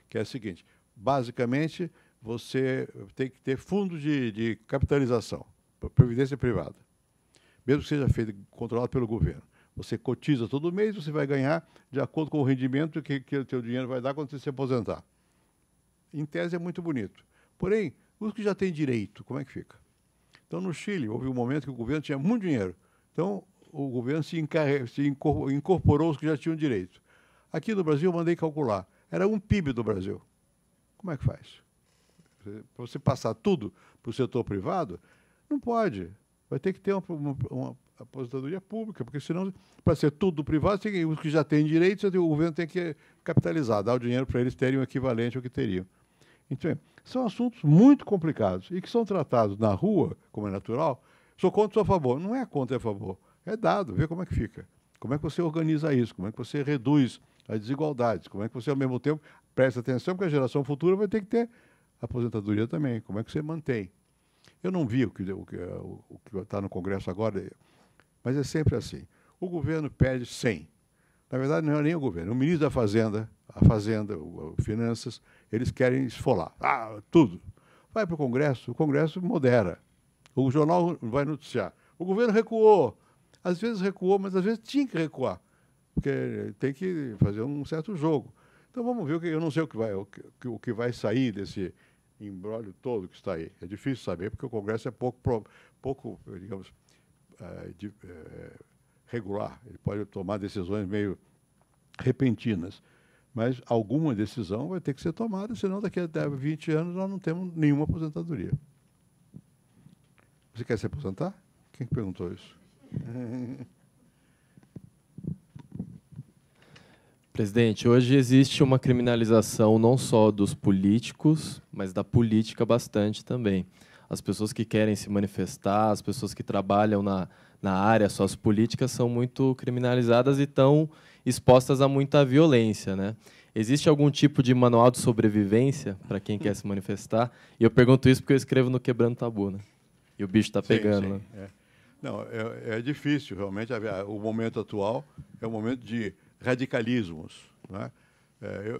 que é a seguinte, basicamente, você tem que ter fundo de capitalização, previdência privada, mesmo que seja feito, controlado pelo governo. Você cotiza todo mês, você vai ganhar de acordo com o rendimento que o teu dinheiro vai dar quando você se aposentar. Em tese é muito bonito, Porém, os que já têm direito, como é que fica? Então, no Chile, houve um momento que o governo tinha muito dinheiro. Então, o governo se incorporou os que já tinham direito. Aqui no Brasil, eu mandei calcular. Era um PIB do Brasil. Como é que faz? Para você passar tudo para o setor privado, não pode. Vai ter que ter uma aposentadoria pública, porque senão, para ser tudo do privado, os que já têm direito, o governo tem que capitalizar, dar o dinheiro para eles terem o equivalente ao que teriam. Então, são assuntos muito complicados e que são tratados na rua, como é natural. Sou contra, sou a favor. Não é contra, é a favor. É dado, vê como é que fica. Como é que você organiza isso, como é que você reduz as desigualdades, como é que você, ao mesmo tempo, presta atenção, porque a geração futura vai ter que ter aposentadoria também, como é que você mantém. Eu não vi o que está no Congresso agora, mas é sempre assim. O governo pede 100. Na verdade, não é nem o governo. O ministro da Fazenda, Finanças, eles querem esfolar. Tudo. Vai para o Congresso modera. O jornal vai noticiar. O governo recuou. Às vezes recuou, mas às vezes tinha que recuar, porque tem que fazer um certo jogo. Então vamos ver, eu não sei o que vai sair desse imbróglio todo que está aí. É difícil saber, porque o Congresso é pouco digamos, regular. Ele pode tomar decisões meio repentinas, mas alguma decisão vai ter que ser tomada, senão daqui a 20 anos nós não temos nenhuma aposentadoria. Você quer se aposentar? Quem perguntou isso? Presidente, hoje existe uma criminalização não só dos políticos, mas da política bastante também. As pessoas que querem se manifestar, as pessoas que trabalham na área sociopolítica são muito criminalizadas e estão expostas a muita violência, né? Existe algum tipo de manual de sobrevivência para quem quer se manifestar? E eu pergunto isso porque eu escrevo no Quebrando Tabu, né? E o bicho está pegando. Sim, né? Não, é difícil, realmente. O momento atual é um momento de radicalismos, né?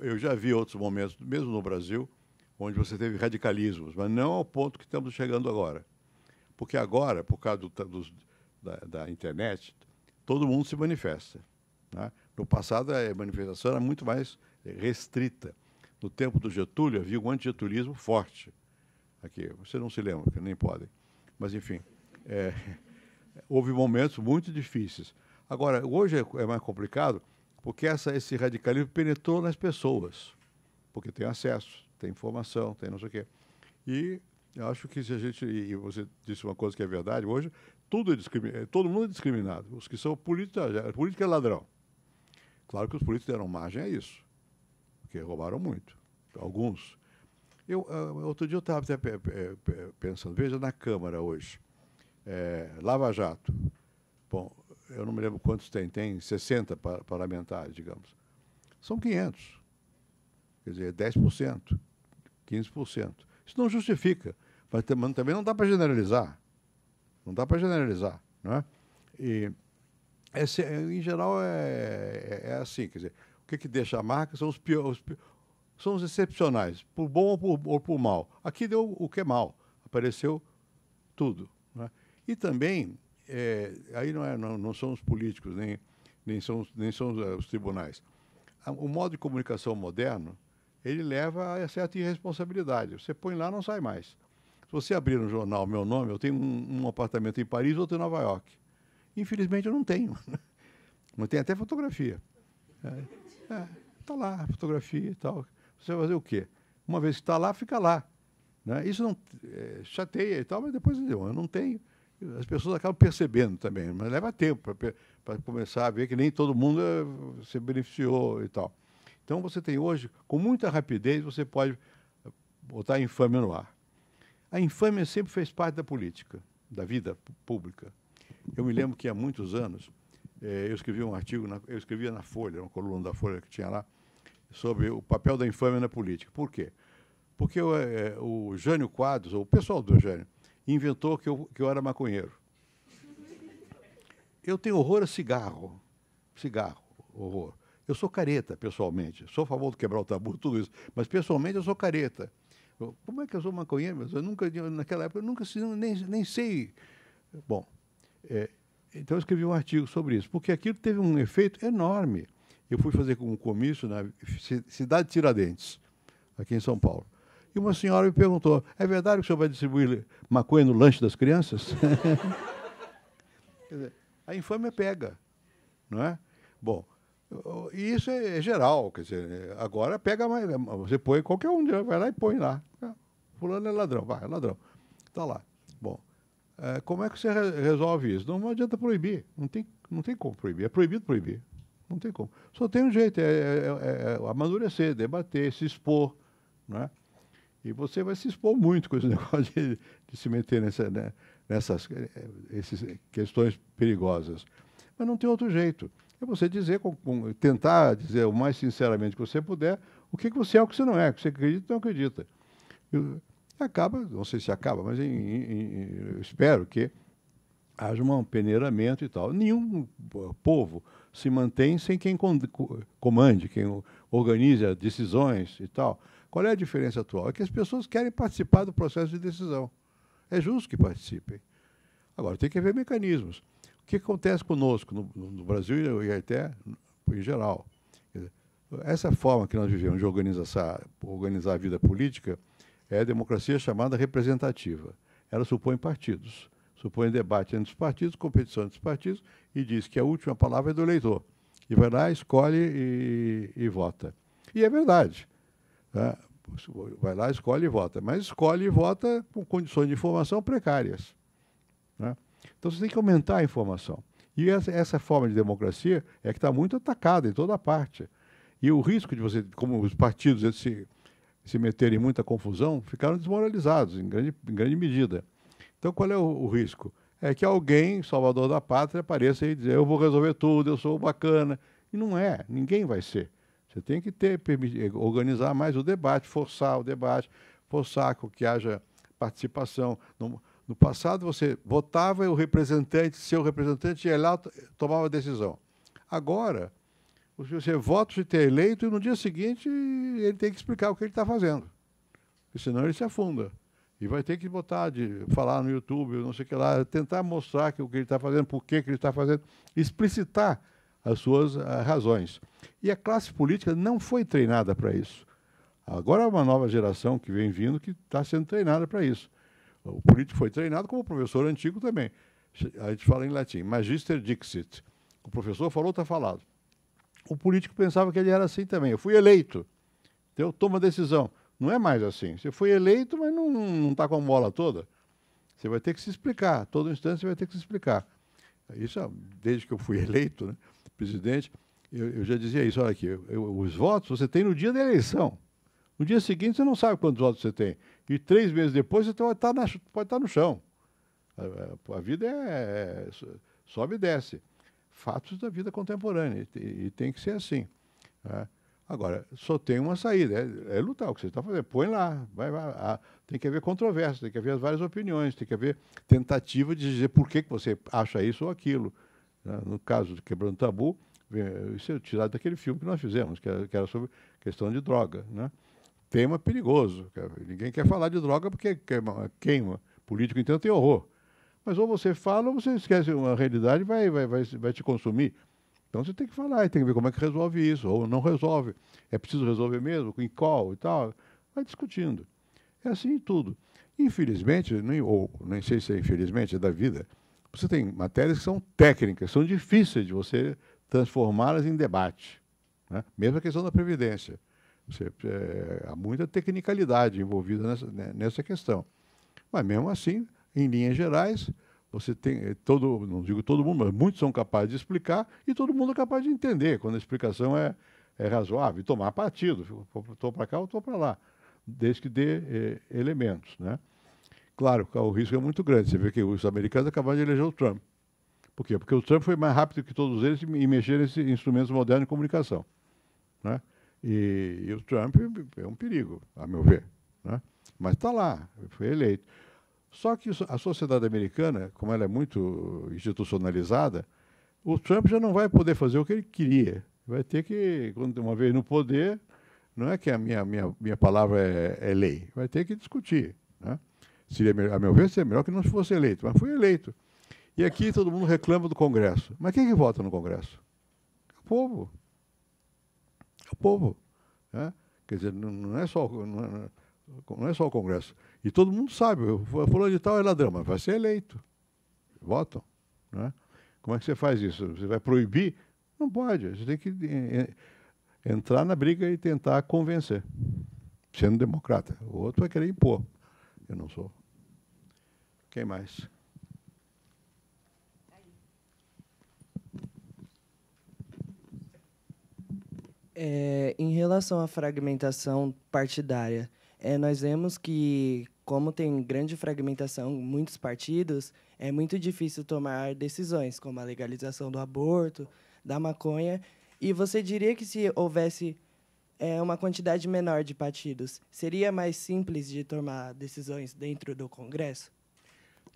Eu já vi outros momentos, mesmo no Brasil, onde você teve radicalismos, mas não ao ponto que estamos chegando agora. Porque agora, por causa da internet, todo mundo se manifesta, né? No passado, a manifestação era muito mais restrita. No tempo do Getúlio, havia um antigetulismo forte. Aqui, você não se lembra, porque nem podem. Mas, enfim, houve momentos muito difíceis. Agora, hoje é mais complicado, porque esse radicalismo penetrou nas pessoas, porque tem acesso, tem informação, tem não sei o quê. E eu acho que se a gente... E você disse uma coisa que é verdade, hoje todo mundo é discriminado. Os que são políticos, a política é ladrão. Claro que os políticos deram margem a isso, porque roubaram muito, alguns. Outro dia eu estava até pensando, veja na Câmara hoje, Lava Jato. Bom, eu não me lembro quantos tem 60 parlamentares, digamos. São 500. Quer dizer, 10%, 15%. Isso não justifica, mas também não dá para generalizar. Não dá para generalizar, não é? E, em geral, é assim, quer dizer, o que deixa a marca são os piores, são os excepcionais, por bom ou por mal. Aqui deu o que é mal, apareceu tudo, não é? E também, aí não são os políticos, nem são os tribunais. O modo de comunicação moderno, ele leva a certa irresponsabilidade. Você põe lá, não sai mais. Se você abrir no jornal meu nome, eu tenho um apartamento em Paris, outro em Nova York. Infelizmente, eu não tenho. Mas tem até fotografia. Está lá a fotografia e tal. Você vai fazer o quê? Uma vez que está lá, fica lá, né? Isso não chateia e tal, mas depois eu não tenho. As pessoas acabam percebendo também, mas leva tempo para começar a ver que nem todo mundo se beneficiou e tal. Então, você tem hoje, com muita rapidez, você pode botar a infâmia no ar. A infâmia sempre fez parte da política, da vida pública. Eu me lembro que há muitos anos, eu escrevi um artigo, eu escrevia na Folha, uma coluna da Folha que tinha lá, sobre o papel da infâmia na política. Por quê? Porque o Jânio Quadros, ou o pessoal do Jânio, inventou que eu era maconheiro. Eu tenho horror a cigarro. Cigarro, horror. Eu sou careta, pessoalmente. Sou a favor de quebrar o tabu, tudo isso. Mas, pessoalmente, eu sou careta. Como é que eu sou maconheiro? Naquela época, eu nunca nem sei. Bom, então eu escrevi um artigo sobre isso, porque aquilo teve um efeito enorme. Eu fui fazer um comício na cidade de Tiradentes, aqui em São Paulo. E uma senhora me perguntou, é verdade que o senhor vai distribuir maconha no lanche das crianças? Quer dizer, a infâmia pega, não é? Bom, e isso é geral, quer dizer, agora pega mais, você põe, qualquer um vai lá e põe lá. Fulano é ladrão, vai, é ladrão. Está lá. Bom, como é que você resolve isso? Não adianta proibir, não tem como proibir, é proibido proibir. Não tem como. Só tem um jeito, amadurecer, debater, se expor, não é? E você vai se expor muito com esse negócio de se meter nessas questões perigosas. Mas não tem outro jeito. É você dizer, tentar dizer o mais sinceramente que você puder, o que você é, o que você não é, o que você acredita ou não acredita. Acaba, não sei se acaba, mas eu espero que haja um peneiramento e tal. Nenhum povo se mantém sem quem comande, quem organize as decisões e tal. Qual é a diferença atual? É que as pessoas querem participar do processo de decisão. É justo que participem. Agora, tem que haver mecanismos. O que acontece conosco no Brasil e até em geral? Essa forma que nós vivemos de organizar a vida política é a democracia chamada representativa. Ela supõe partidos, supõe debate entre os partidos, competição entre os partidos, e diz que a última palavra é do eleitor. E vai lá, escolhe e vota. E é verdade. Tá? Vai lá, escolhe e vota. Mas escolhe e vota com condições de informação precárias. Né? Então, você tem que aumentar a informação. E essa forma de democracia é que está muito atacada em toda parte. E o risco de você, como os partidos se meterem em muita confusão, ficaram desmoralizados, em grande medida. Então, qual é o risco? É que alguém, salvador da pátria, apareça e dizer, eu vou resolver tudo, eu sou bacana. E não é, ninguém vai ser. Você tem que organizar mais o debate, forçar o debate, forçar que haja participação. No passado, você votava e o representante, seu representante, ia lá tomava a decisão. Agora, você vota se ter eleito e no dia seguinte ele tem que explicar o que ele está fazendo. Porque senão ele se afunda. E vai ter que falar no YouTube, não sei o que lá, tentar mostrar o que ele está fazendo, por que ele está fazendo, explicitar as suas razões. E a classe política não foi treinada para isso. Agora há uma nova geração que vem vindo que está sendo treinada para isso. O político foi treinado como o professor antigo também. A gente fala em latim, magister dixit. O professor falou, está falado. O político pensava que ele era assim também. Eu fui eleito, então toma decisão. Não é mais assim. Você foi eleito, mas não está com a bola toda. Você vai ter que se explicar. Todo instante você vai ter que se explicar. Isso, desde que eu fui eleito, né, presidente, eu já dizia isso. Olha aqui, os votos você tem no dia da eleição. No dia seguinte você não sabe quantos votos você tem. E 3 meses depois você pode estar no chão. A vida sobe e desce. Fatos da vida contemporânea. E tem que ser assim. Né? Agora, só tem uma saída, é lutar o que você está fazendo. Põe lá, vai lá. Tem que haver controvérsia, tem que haver várias opiniões, tem que haver tentativa de dizer por que você acha isso ou aquilo. Né? No caso de Quebrando Tabu, isso é tirado daquele filme que nós fizemos, que era sobre questão de droga. Né? Tema perigoso. Ninguém quer falar de droga porque queima. Político, então, tem horror. Mas ou você fala ou você esquece uma realidade e vai te consumir. Então você tem que falar e tem que ver como é que resolve isso, ou não resolve. É preciso resolver mesmo, em qual e tal. Vai discutindo. É assim em tudo. Infelizmente, ou nem sei se é infelizmente, é da vida, você tem matérias que são técnicas, são difíceis de você transformá-las em debate. Né? Mesmo a questão da Previdência. Há muita tecnicalidade envolvida nessa questão. Mas mesmo assim, em linhas gerais, você tem não digo todo mundo, mas muitos são capazes de explicar e todo mundo é capaz de entender quando a explicação é razoável, e tomar partido, estou para cá ou estou para lá, desde que dê elementos. Né? Claro, o risco é muito grande. Você vê que os americanos acabaram de eleger o Trump. Por quê? Porque o Trump foi mais rápido que todos eles em mexer nesses instrumentos modernos de comunicação. Né? E o Trump é um perigo, a meu ver. Né? Mas está lá, foi eleito. Só que a sociedade americana, como ela é muito institucionalizada, o Trump já não vai poder fazer o que ele queria. Vai ter que, quando uma vez no poder, não é que a minha palavra é lei, vai ter que discutir. Né? Seria, a meu ver, seria melhor que não fosse eleito, mas foi eleito. E aqui todo mundo reclama do Congresso. Mas quem que vota no Congresso? É o povo. É o povo. Né? Quer dizer, não é só... Não é só o Congresso. E todo mundo sabe, fulano de tal é ladrão, mas vai ser eleito. Votam. Né? Como é que você faz isso? Você vai proibir? Não pode. Você tem que entrar na briga e tentar convencer, sendo democrata. O outro vai querer impor. Eu não sou. Quem mais? Em relação à fragmentação partidária, nós vemos que, como tem grande fragmentação, muitos partidos, é muito difícil tomar decisões, como a legalização do aborto, da maconha. E você diria que se houvesse uma quantidade menor de partidos, seria mais simples de tomar decisões dentro do Congresso?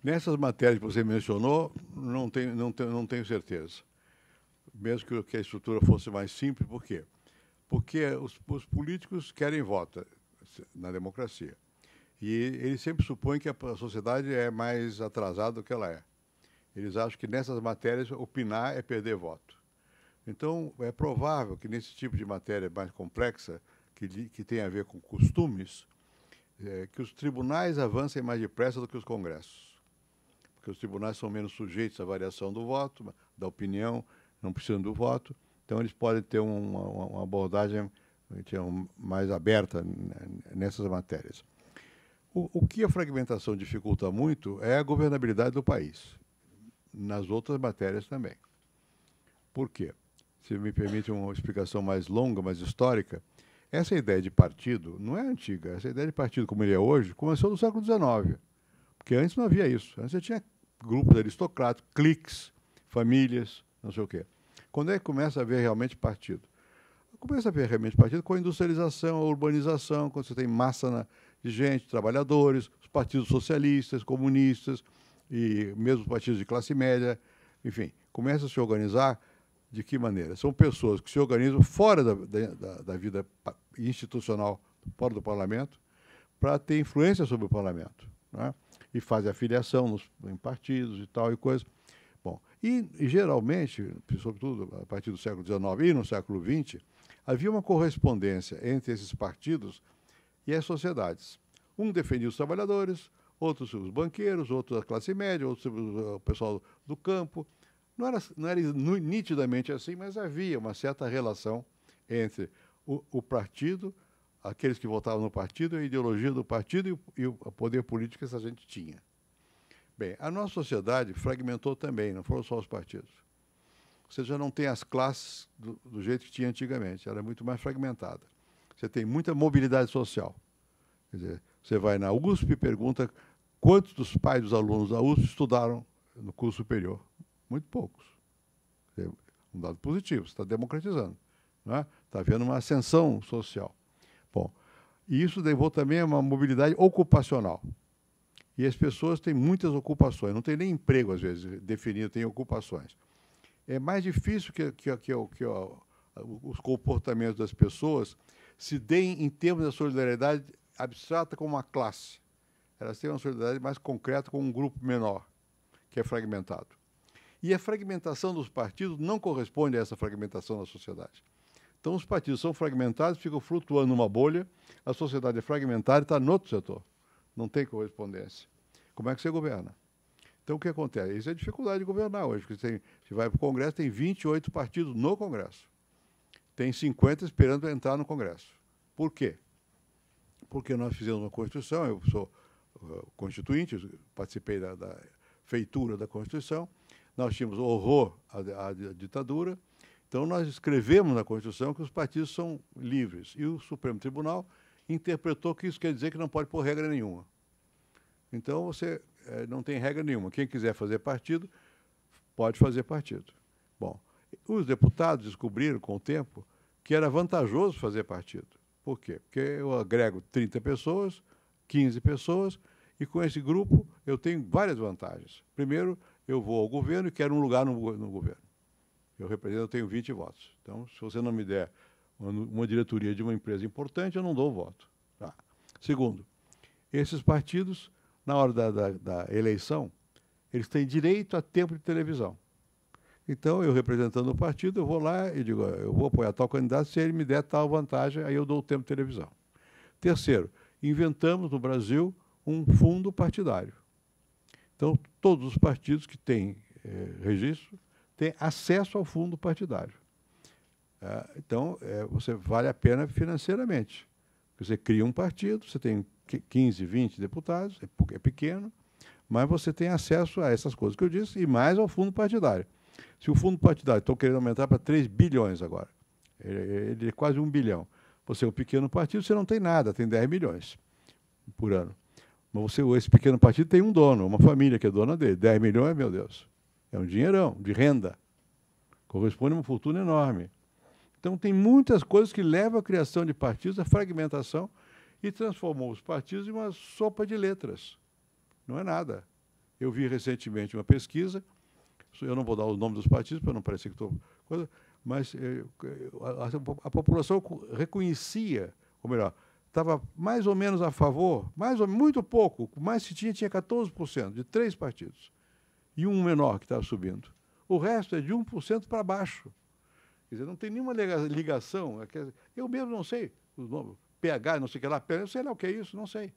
Nessas matérias que você mencionou, não tenho certeza. Mesmo que a estrutura fosse mais simples, por quê? Porque os políticos querem voto na democracia. E eles sempre supõem que a sociedade é mais atrasada do que ela é. Eles acham que nessas matérias opinar é perder voto. Então, é provável que nesse tipo de matéria mais complexa, que tem a ver com costumes, que os tribunais avancem mais depressa do que os congressos. Porque os tribunais são menos sujeitos à variação do voto, da opinião, não precisam do voto. Então, eles podem ter uma abordagem mais aberta nessas matérias. O que a fragmentação dificulta muito é a governabilidade do país, nas outras matérias também. Por quê? Se me permite uma explicação mais longa, mais histórica, essa ideia de partido não é antiga. Essa ideia de partido, como ele é hoje, começou no século XIX. Porque antes não havia isso. Antes você tinha grupos aristocráticos, cliques, famílias, não sei o quê. Quando é que começa a haver realmente partido? Começa a haver realmente partido com a industrialização, a urbanização, quando você tem massa de gente, trabalhadores, os partidos socialistas, comunistas, e mesmo os partidos de classe média, enfim, começa a se organizar de que maneira? São pessoas que se organizam fora da vida institucional, fora do parlamento, para ter influência sobre o parlamento, né? E fazem afiliação em partidos e tal e coisa. Bom, e geralmente, sobretudo a partir do século XIX e no século XX, havia uma correspondência entre esses partidos e as sociedades. Um defendia os trabalhadores, outros os banqueiros, outros a classe média, outros o pessoal do campo. Não era nitidamente assim, mas havia uma certa relação entre o partido, aqueles que votavam no partido, a ideologia do partido e o poder político que essa gente tinha. Bem, a nossa sociedade fragmentou também, não foram só os partidos. Você já não tem as classes do jeito que tinha antigamente, era muito mais fragmentada. Você tem muita mobilidade social. Quer dizer, você vai na USP e pergunta quantos dos pais dos alunos da USP estudaram no curso superior. Muito poucos. É um dado positivo, você está democratizando. Né? Está havendo uma ascensão social. Bom, e isso levou também a uma mobilidade ocupacional. E as pessoas têm muitas ocupações, não tem nem emprego, às vezes, definido, tem ocupações. É mais difícil que os comportamentos das pessoas se deem em termos da solidariedade abstrata com uma classe. Elas têm uma solidariedade mais concreta com um grupo menor, que é fragmentado. E a fragmentação dos partidos não corresponde a essa fragmentação da sociedade. Então, os partidos são fragmentados, ficam flutuando numa bolha, a sociedade é fragmentada e está no outro setor. Não tem correspondência. Como é que você governa? Então, o que acontece? Isso é a dificuldade de governar hoje. Porque você vai para o Congresso, tem 28 partidos no Congresso. Tem 50 esperando entrar no Congresso. Por quê? Porque nós fizemos uma Constituição, eu sou constituinte, participei da feitura da Constituição, nós tínhamos horror à ditadura, então nós escrevemos na Constituição que os partidos são livres. E o Supremo Tribunal interpretou que isso quer dizer que não pode pôr regra nenhuma. Então, você não tem regra nenhuma. Quem quiser fazer partido, pode fazer partido. Bom, os deputados descobriram com o tempo que era vantajoso fazer partido. Por quê? Porque eu agrego 30 pessoas, 15 pessoas, e com esse grupo eu tenho várias vantagens. Primeiro, eu vou ao governo e quero um lugar no governo. Eu tenho 20 votos. Então, se você não me der uma diretoria de uma empresa importante, eu não dou o voto. Tá. Segundo, esses partidos, na hora da eleição, eles têm direito a tempo de televisão. Então, eu representando o partido, eu vou lá e digo, eu vou apoiar tal candidato, se ele me der tal vantagem, aí eu dou o tempo de televisão. Terceiro, inventamos no Brasil um fundo partidário. Então, todos os partidos que têm registro têm acesso ao fundo partidário. Então, você vale a pena financeiramente. Você cria um partido, você tem 15, 20 deputados, é pequeno, mas você tem acesso a essas coisas que eu disse e mais ao fundo partidário. Se o fundo partidário, estou querendo aumentar para 3 bilhões agora, ele é quase 1 bilhão. Você é um pequeno partido, você não tem nada, tem 10 milhões por ano. Mas esse pequeno partido tem um dono, uma família que é dona dele. 10 milhões, meu Deus, é um dinheirão de renda. Corresponde a uma fortuna enorme. Então, tem muitas coisas que levam à criação de partidos, à fragmentação, e transformou os partidos em uma sopa de letras. Não é nada. Eu vi recentemente uma pesquisa, eu não vou dar o nome dos partidos, para não parecer que estou... Mas a população reconhecia, ou melhor, estava mais ou menos a favor, muito pouco, o mais se tinha 14%, de 3 partidos, e um menor que estava subindo. O resto é de 1% para baixo. Quer dizer, não tem nenhuma ligação. Eu mesmo não sei os nomes, PH, não sei o que lá, eu sei lá o que é isso, não sei.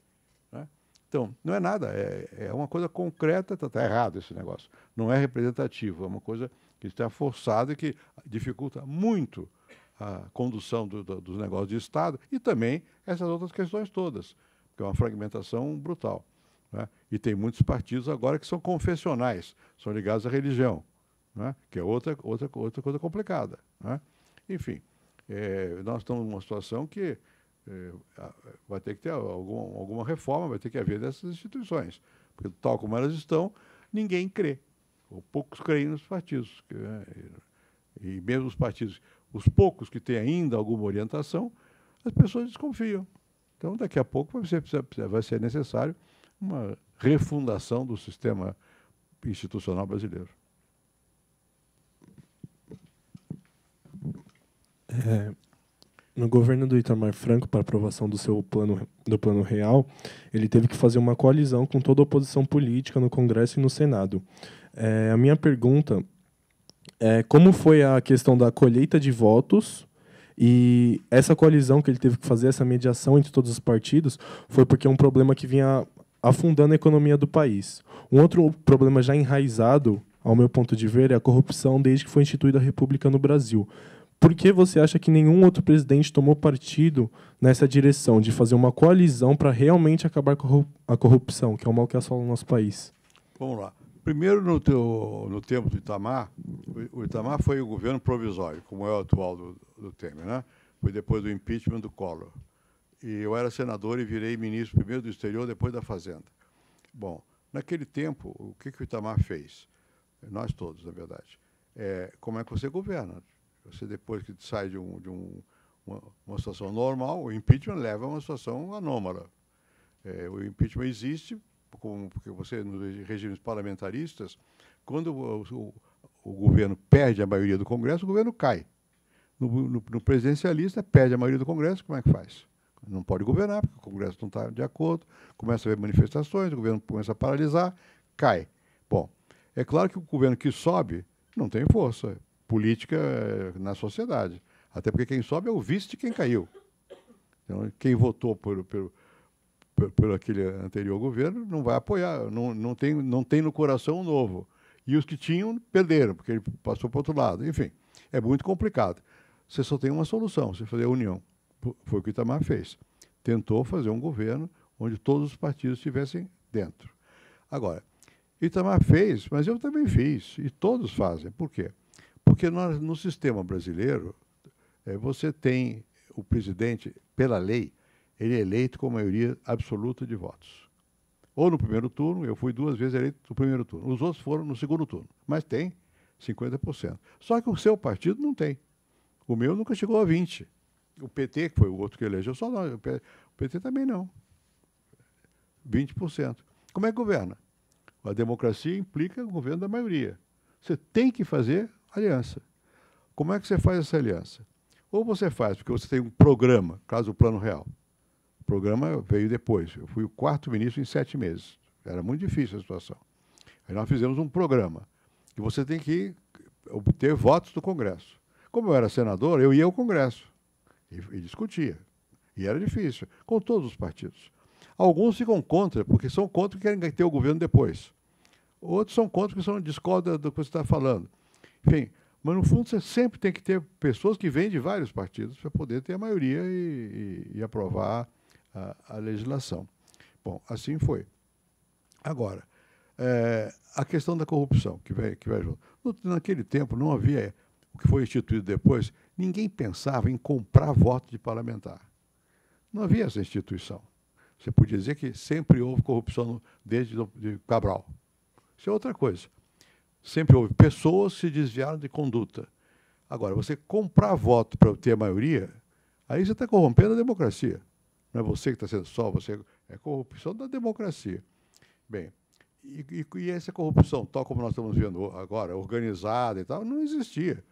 Né? Então, não é nada, é uma coisa concreta, está errado esse negócio. Não é representativo, é uma coisa que está forçada e que dificulta muito a condução dos negócios de Estado e também essas outras questões todas, que é uma fragmentação brutal. Né? E tem muitos partidos agora que são confessionais, são ligados à religião, né? Que é outra coisa complicada. Né? Enfim, nós estamos numa situação que vai ter que ter alguma reforma, vai ter que haver dessas instituições, porque tal como elas estão, ninguém crê, ou poucos creem nos partidos. E mesmo os partidos, os poucos que têm ainda alguma orientação, as pessoas desconfiam. Então, daqui a pouco vai ser necessário uma refundação do sistema institucional brasileiro. No governo do Itamar Franco, para aprovação do seu plano real, ele teve que fazer uma coalizão com toda a oposição política no Congresso e no Senado. A minha pergunta é como foi a questão da colheita de votos e essa coalizão que ele teve que fazer, essa mediação entre todos os partidos, foi porque é um problema que vinha afundando a economia do país. Um outro problema já enraizado, ao meu ponto de ver, é a corrupção desde que foi instituída a República no Brasil. Por que você acha que nenhum outro presidente tomou partido nessa direção, de fazer uma coalizão para realmente acabar com a corrupção, que é o mal que assola o nosso país? Vamos lá. Primeiro, no tempo do Itamar, o Itamar foi o governo provisório, como é o atual do Temer, né? Foi depois do impeachment do Collor. E eu era senador e virei ministro primeiro do exterior, depois da Fazenda. Bom, naquele tempo, o que o Itamar fez? Nós todos, na verdade. Como é que você governa? Você, depois que sai de uma situação normal, o impeachment leva a uma situação anômala. O impeachment existe, porque você, nos regimes parlamentaristas, quando o governo perde a maioria do Congresso, o governo cai. No presidencialista, perde a maioria do Congresso, como é que faz? Não pode governar, porque o Congresso não está de acordo, começa a haver manifestações, o governo começa a paralisar, cai. Bom, é claro que o governo que sobe não tem força política na sociedade. Até porque quem sobe é o vice de quem caiu. Então, quem votou por aquele anterior governo não vai apoiar, não tem no coração um novo. E os que tinham, perderam, porque ele passou para o outro lado. Enfim, é muito complicado. Você só tem uma solução, você fazer a união. Foi o que o Itamar fez. Tentou fazer um governo onde todos os partidos estivessem dentro. Agora, Itamar fez, mas eu também fiz, e todos fazem. Por quê? Porque no sistema brasileiro, você tem o presidente, pela lei, ele é eleito com maioria absoluta de votos. Ou no primeiro turno, eu fui 2 vezes eleito no primeiro turno. Os outros foram no segundo turno. Mas tem 50%. Só que o seu partido não tem. O meu nunca chegou a 20%. O PT, que foi o outro que elegeu, só não. O PT também não. 20%. Como é que governa? A democracia implica o governo da maioria. Você tem que fazer aliança. Como é que você faz essa aliança? Ou você faz porque você tem um programa, caso o Plano Real. O programa veio depois. Eu fui o 4º ministro em 7 meses. Era muito difícil a situação. Aí nós fizemos um programa. E você tem que obter votos do Congresso. Como eu era senador, eu ia ao Congresso e discutia. E era difícil, com todos os partidos. Alguns ficam contra, porque são contra que querem ter o governo depois. Outros são contra, que discordam do que você está falando. Enfim, mas no fundo você sempre tem que ter pessoas que vêm de vários partidos para poder ter a maioria e aprovar a legislação. Bom, assim foi. Agora, a questão da corrupção, que vai junto. Naquele tempo não havia, o que foi instituído depois, ninguém pensava em comprar voto de parlamentar. Não havia essa instituição. Você podia dizer que sempre houve corrupção desde de Cabral. Isso é outra coisa. Sempre houve pessoas que se desviaram de conduta. Agora, você comprar voto para ter a maioria, aí você está corrompendo a democracia. Não é você que está sendo só, você é corrupção da democracia. Bem, e essa corrupção, tal como nós estamos vendo agora, organizada e tal, não existia.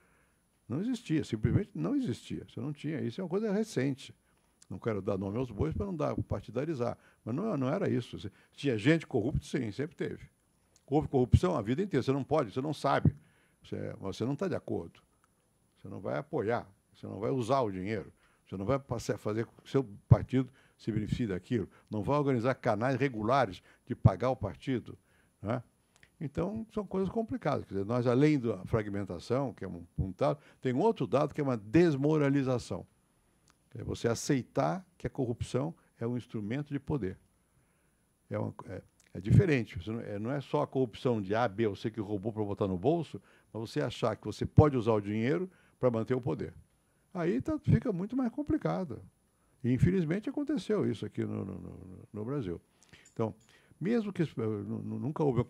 Não existia, simplesmente não existia. Você não tinha. Isso é uma coisa recente. Não quero dar nome aos bois para não partidarizar. Mas não era isso. Tinha gente corrupta, sim, sempre teve. Houve corrupção a vida inteira. Você não pode, você não sabe. Você não está de acordo. Você não vai apoiar. Você não vai usar o dinheiro. Você não vai fazer com que o seu partido se beneficie daquilo. Não vai organizar canais regulares de pagar o partido. Né? Então, são coisas complicadas. Quer dizer, nós, além da fragmentação, que é um dado, tem outro dado que é uma desmoralização. É você aceitar que a corrupção é um instrumento de poder. É diferente. Não é só a corrupção de A, B ou C que roubou para botar no bolso, mas você achar que você pode usar o dinheiro para manter o poder. Aí fica muito mais complicado. E, infelizmente, aconteceu isso aqui no Brasil. Então, mesmo que nunca houve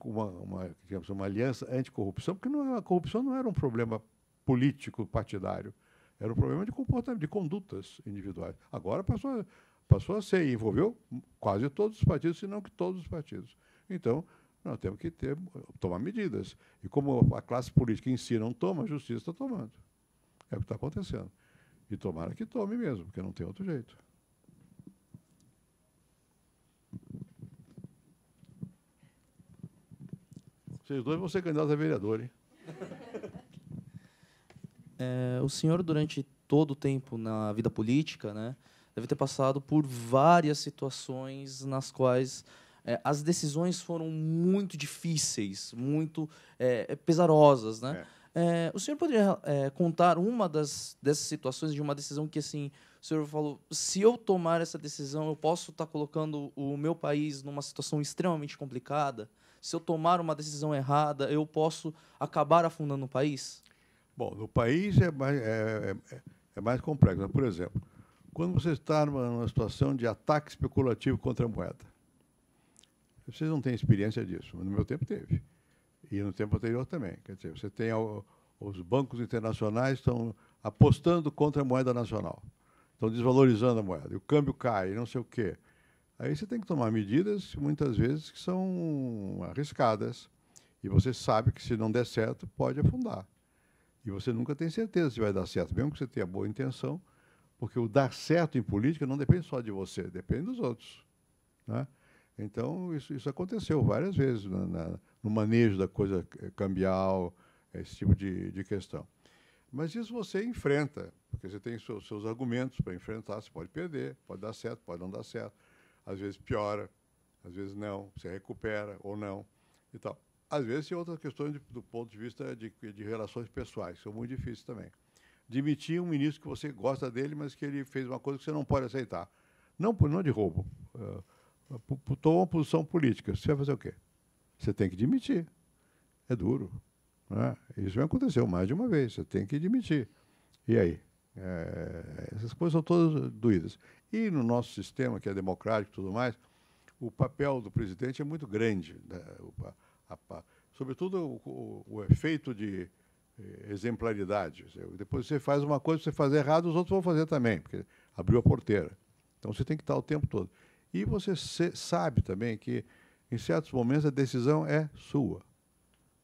uma aliança anticorrupção, porque a corrupção não era um problema político partidário, era um problema de comportamento, de condutas individuais. Agora passou a ser, e envolveu quase todos os partidos, se não que todos os partidos. Então, nós temos que tomar medidas. E como a classe política em si não toma, a justiça está tomando. É o que está acontecendo. E tomara que tome mesmo, porque não tem outro jeito. Vocês dois vão ser candidatos a vereador, hein? O senhor, durante todo o tempo na vida política, né, deve ter passado por várias situações nas quais as decisões foram muito difíceis, muito pesarosas, né? O senhor poderia contar uma dessas situações, de uma decisão que, assim, o senhor falou, se eu tomar essa decisão, eu posso estar colocando o meu país numa situação extremamente complicada? Se eu tomar uma decisão errada, eu posso acabar afundando o país? Bom, no país é mais complexo. Por exemplo, quando você está numa situação de ataque especulativo contra a moeda, vocês não têm experiência disso, mas no meu tempo teve. E no tempo anterior também. Quer dizer, você tem os bancos internacionais estão apostando contra a moeda nacional, estão desvalorizando a moeda, e o câmbio cai, não sei o quê. Aí você tem que tomar medidas, muitas vezes, que são arriscadas. E você sabe que, se não der certo, pode afundar. E você nunca tem certeza se vai dar certo, mesmo que você tenha boa intenção, porque o dar certo em política não depende só de você, depende dos outros. Né? Então, isso aconteceu várias vezes no manejo da coisa cambial, esse tipo de questão. Mas isso você enfrenta, porque você tem seus argumentos para enfrentar. Você pode perder, pode dar certo, pode não dar certo. Às vezes piora, às vezes não, você recupera ou não e tal. Às vezes tem outras questões do ponto de vista de relações pessoais, que são muito difíceis também. Demitir um ministro que você gosta dele, mas que ele fez uma coisa que você não pode aceitar. Não de roubo. Tomou uma posição política. Você vai fazer o quê? Você tem que demitir. É duro. Né? Isso já aconteceu mais de uma vez. Você tem que demitir. E aí? Essas coisas são todas doídas. E no nosso sistema, que é democrático e tudo mais, o papel do presidente é muito grande. Né? Sobretudo o efeito de exemplaridade. Depois você faz uma coisa, você faz errado, os outros vão fazer também, porque abriu a porteira. Então você tem que estar o tempo todo. E você sabe também que, em certos momentos, a decisão é sua.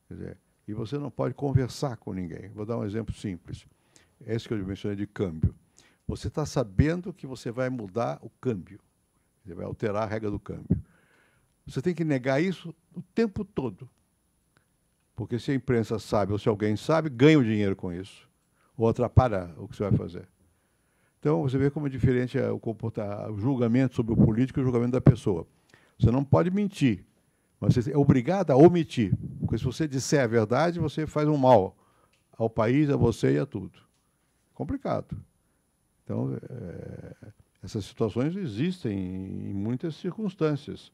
Quer dizer, e você não pode conversar com ninguém. Vou dar um exemplo simples. Esse que eu mencionei de câmbio. Você está sabendo que você vai mudar o câmbio. Você vai alterar a regra do câmbio. Você tem que negar isso o tempo todo. Porque se a imprensa sabe, ou se alguém sabe, ganha o dinheiro com isso. Ou atrapalha o que você vai fazer. Então, você vê como é diferente o julgamento sobre o político e o julgamento da pessoa. Você não pode mentir, mas você é obrigado a omitir. Porque se você disser a verdade, você faz um mal ao país, a você e a tudo. Complicado. Então, essas situações existem em muitas circunstâncias.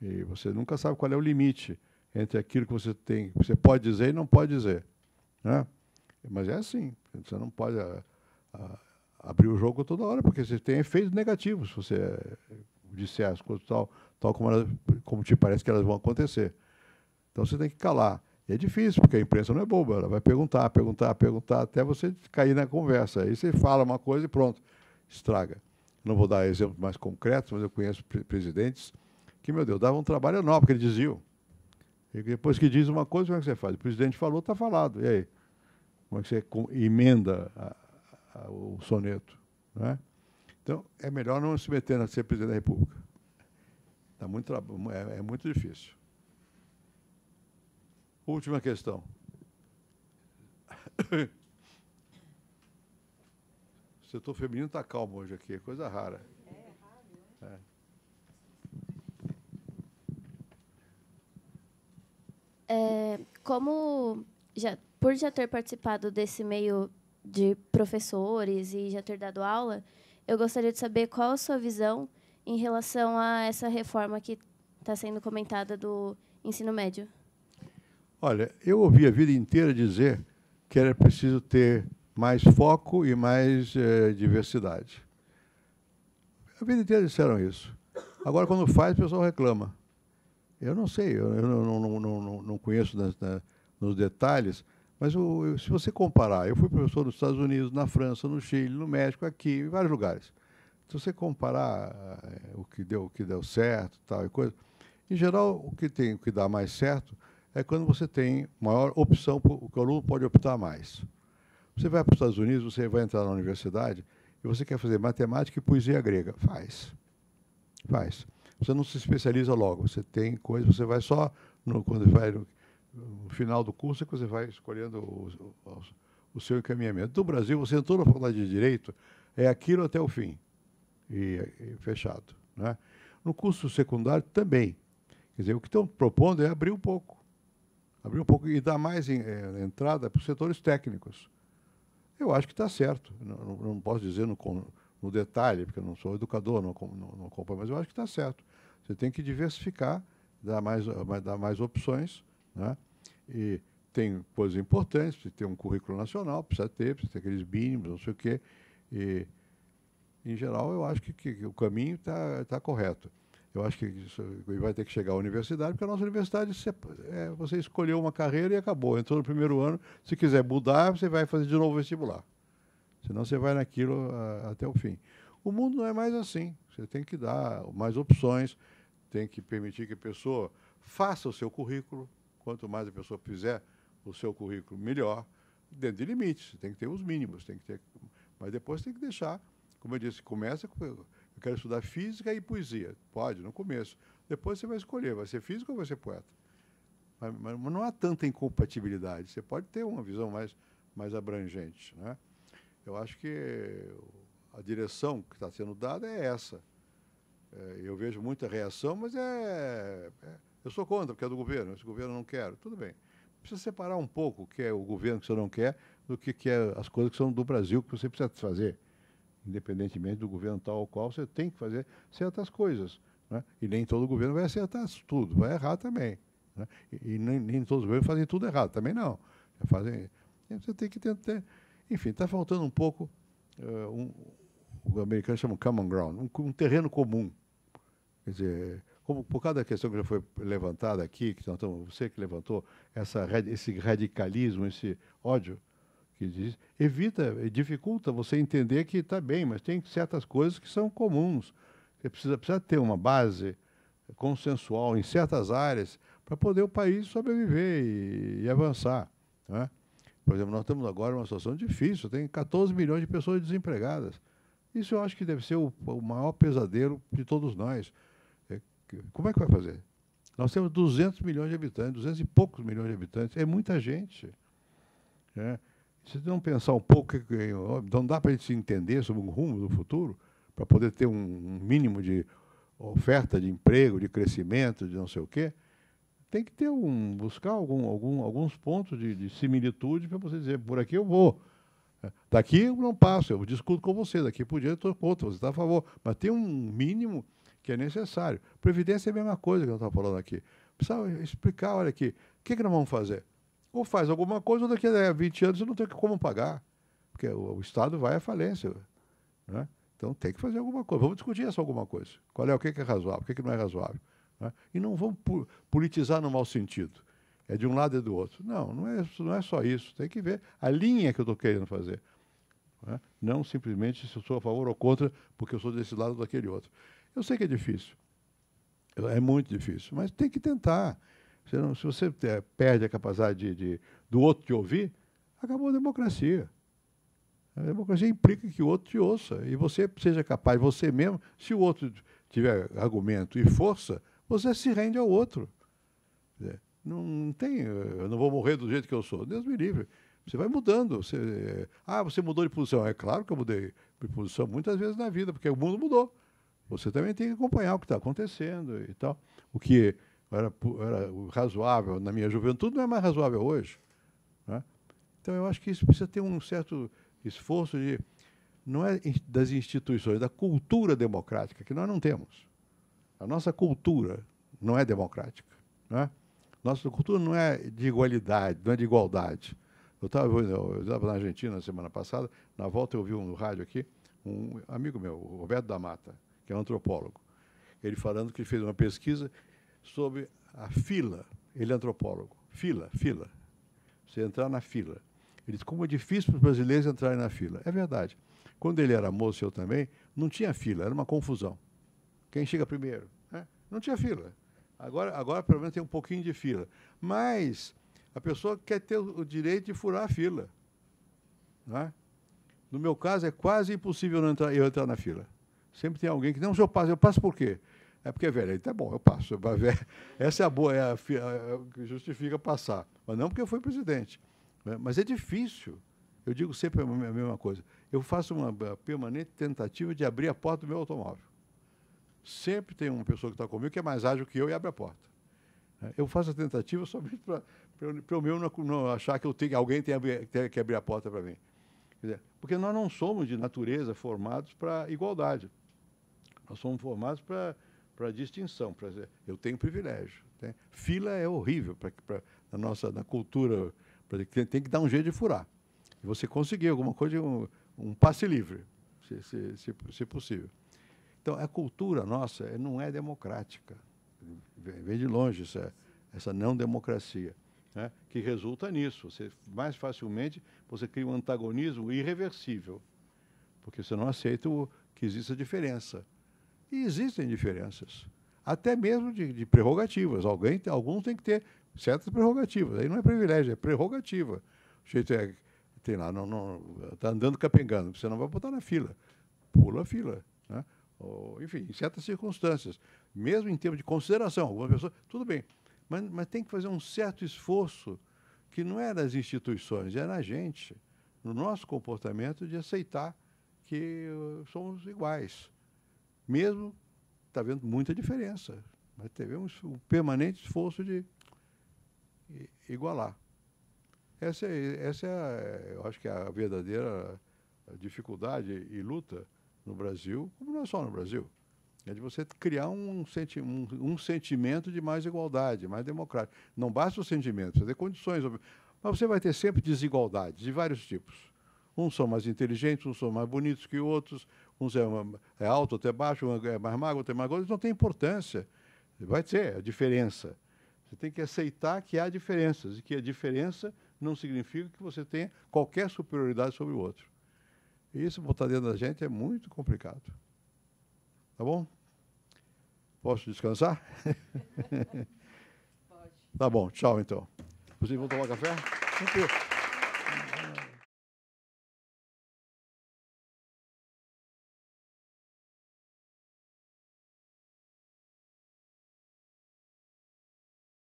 E você nunca sabe qual é o limite entre aquilo que você pode dizer e não pode dizer, né? Mas é assim. Você não pode abrir o jogo toda hora, porque você tem efeitos negativos se você disser as coisas tal como te parece que elas vão acontecer. Então você tem que calar. E é difícil, porque a imprensa não é boba, ela vai perguntar, até você cair na conversa. Aí você fala uma coisa e pronto, estraga. Não vou dar exemplos mais concretos, mas eu conheço presidentes que, meu Deus, davam um trabalho enorme, porque eles diziam. E depois que diz uma coisa, como é que você faz? O presidente falou, está falado. E aí? Como é que você emenda o soneto? Não é? Então, é melhor não se meter a ser presidente da República. É muito difícil. Última questão. O setor feminino está calmo hoje aqui, é coisa rara. Por já ter participado desse meio de professores e já ter dado aula, eu gostaria de saber qual a sua visão em relação a essa reforma que está sendo comentada do ensino médio. Olha, eu ouvi a vida inteira dizer que era preciso ter mais foco e mais diversidade. A vida inteira disseram isso. Agora, quando faz, o pessoal reclama. Eu não sei, eu não conheço nos detalhes, mas se você comparar, eu fui professor nos Estados Unidos, na França, no Chile, no México, aqui, em vários lugares. Se você comparar o que deu certo, tal e coisa, em geral, o que dá mais certo é quando você tem maior opção, o que o aluno pode optar mais. Você vai para os Estados Unidos, você vai entrar na universidade e você quer fazer matemática e poesia grega. Faz. Você não se especializa logo. Você tem coisa, você vai só, quando vai no final do curso, é que você vai escolhendo o seu encaminhamento. No Brasil, você entrou na faculdade de Direito, é aquilo até o fim, e fechado, né? No curso secundário também. Quer dizer, o que estão propondo é abrir um pouco e dar mais entrada para os setores técnicos. Eu acho que está certo. Não posso dizer no detalhe, porque eu não sou educador, não acompanho, mas eu acho que está certo. Você tem que diversificar, dar mais opções, né? E tem coisas importantes, precisa ter um currículo nacional, precisa ter aqueles mínimos, não sei o quê. E, em geral, eu acho que o caminho está correto. Eu acho que isso vai ter que chegar à universidade, porque a nossa universidade, você escolheu uma carreira e acabou. Entrou no primeiro ano, se quiser mudar, você vai fazer de novo o vestibular. Senão você vai naquilo até o fim. O mundo não é mais assim. Você tem que dar mais opções, tem que permitir que a pessoa faça o seu currículo. Quanto mais a pessoa fizer o seu currículo, melhor, dentro de limites. Tem que ter os mínimos, mas depois tem que deixar. Como eu disse, começa com... Eu quero estudar física e poesia. Pode, no começo. Depois você vai escolher, vai ser físico ou vai ser poeta. Mas não há tanta incompatibilidade. Você pode ter uma visão mais abrangente, né? Eu acho que a direção que está sendo dada é essa. Eu vejo muita reação, mas eu sou contra, porque é do governo. Esse governo não quer. Tudo bem. Precisa separar um pouco o que é o governo que você não quer do que é as coisas que são do Brasil que você precisa fazer. Independentemente do governo tal ou qual, você tem que fazer certas coisas, né? E nem todo governo vai acertar tudo, vai errar também, né? E nem todos os governos fazem tudo errado, também não. Você tem que tentar... Enfim, está faltando um pouco, o americano chama common ground, um terreno comum. Quer dizer, por causa da questão que já foi levantada aqui, você que levantou, esse radicalismo, esse ódio, que diz, dificulta você entender que está bem, mas tem certas coisas que são comuns. Você precisa ter uma base consensual em certas áreas para poder o país sobreviver e avançar, né? Por exemplo, nós estamos agora numa situação difícil, tem 14 milhões de pessoas desempregadas. Isso eu acho que deve ser o maior pesadelo de todos nós. Como é que vai fazer? Nós temos 200 milhões de habitantes, 200 e poucos milhões de habitantes, é muita gente, né? Se não pensar um pouco, não dá para a gente se entender sobre o rumo do futuro, para poder ter um mínimo de oferta de emprego, de crescimento, de não sei o quê, tem que ter buscar alguns pontos de similitude para você dizer, por aqui eu vou. Daqui eu não passo, eu discuto com você, daqui por diante eu estou contra, você está a favor. Mas tem um mínimo que é necessário. Previdência é a mesma coisa que eu estava falando aqui. Precisa explicar, olha aqui, o que nós vamos fazer? Ou faz alguma coisa, ou daqui a 20 anos você não tem como pagar, porque o Estado vai à falência. Né? Então tem que fazer alguma coisa. Vamos discutir essa alguma coisa. Qual é o que é razoável, o que não é razoável. Né? E não vamos politizar no mau sentido. É de um lado e do outro. Não é só isso. Tem que ver a linha que eu estou querendo fazer. Né? Não simplesmente se eu sou a favor ou contra, porque eu sou desse lado ou daquele outro. Eu sei que é difícil. É muito difícil, mas tem que tentar. Se você perde a capacidade do outro te ouvir, acabou a democracia. A democracia implica que o outro te ouça. E você seja capaz, você mesmo, se o outro tiver argumento e força, você se rende ao outro. Não tem, eu não vou morrer do jeito que eu sou. Deus me livre. Você vai mudando. Você mudou de posição. É claro que eu mudei de posição muitas vezes na vida, porque o mundo mudou. Você também tem que acompanhar o que está acontecendo e tal. O que era razoável na minha juventude não é mais razoável hoje. Né? Então, eu acho que isso precisa ter um certo esforço não é das instituições, da cultura democrática, que nós não temos. A nossa cultura não é democrática. Né? Nossa cultura não é de igualdade, não é de igualdade. Eu estava na Argentina na semana passada, na volta eu ouvi no rádio aqui, um amigo meu, o Roberto da Mata, que é um antropólogo, ele falando que ele fez uma pesquisa sobre a fila. Ele é antropólogo. Fila. Você entrar na fila. Ele disse como é difícil para os brasileiros entrarem na fila. É verdade. Quando ele era moço, eu também, não tinha fila, era uma confusão. Quem chega primeiro? Né? Não tinha fila. Agora, pelo menos, tem um pouquinho de fila. Mas a pessoa quer ter o direito de furar a fila. Né? No meu caso, é quase impossível eu entrar na fila. Sempre tem alguém que, não, eu passo. Eu passo por quê? É porque é velho. Aí, tá bom, eu passo. Essa é a boa, é a que justifica passar. Mas não porque eu fui presidente. Né? Mas é difícil. Eu digo sempre a mesma coisa. Eu faço uma permanente tentativa de abrir a porta do meu automóvel. Sempre tem uma pessoa que está comigo que é mais ágil que eu e abre a porta. Eu faço a tentativa somente para o meu não achar que alguém tem que abrir a porta para mim. Quer dizer, porque nós não somos, de natureza, formados para igualdade. Nós somos formados para distinção. Para dizer, eu tenho privilégio. Né? Fila é horrível na cultura. Tem que dar um jeito de furar. E você conseguir alguma coisa, um passe livre, se possível. Então, a cultura nossa não é democrática. Vem de longe essa não democracia, né? Que resulta nisso. Mais facilmente, você cria um antagonismo irreversível, porque você não aceita que exista diferença. E existem diferenças, até mesmo de prerrogativas. Alguns têm que ter certas prerrogativas. Aí não é privilégio, é prerrogativa. O jeito tem lá, está andando capengando, você não vai botar na fila. Pula a fila, né? Enfim, em certas circunstâncias, mesmo em termos de consideração, algumas pessoas, tudo bem, mas tem que fazer um certo esforço que não é das instituições, é na gente, no nosso comportamento de aceitar que somos iguais, mesmo está havendo muita diferença, mas tivemos um permanente esforço de igualar. Essa é, eu acho que é a verdadeira dificuldade e luta no Brasil, como não é só no Brasil, é de você criar um sentimento de mais igualdade, mais democrático. Não basta o sentimento, você tem condições, mas você vai ter sempre desigualdades de vários tipos. Uns são mais inteligentes, uns são mais bonitos que outros, uns é alto, outro é baixo, um é mais magro, outro é mais gordo, isso não tem importância. Vai ter a diferença. Você tem que aceitar que há diferenças e que a diferença não significa que você tenha qualquer superioridade sobre o outro. E isso, botar dentro da gente, é muito complicado. Tá bom? Posso descansar? Pode. Tá bom, tchau, então. Vocês vão tomar café? Tranquilo.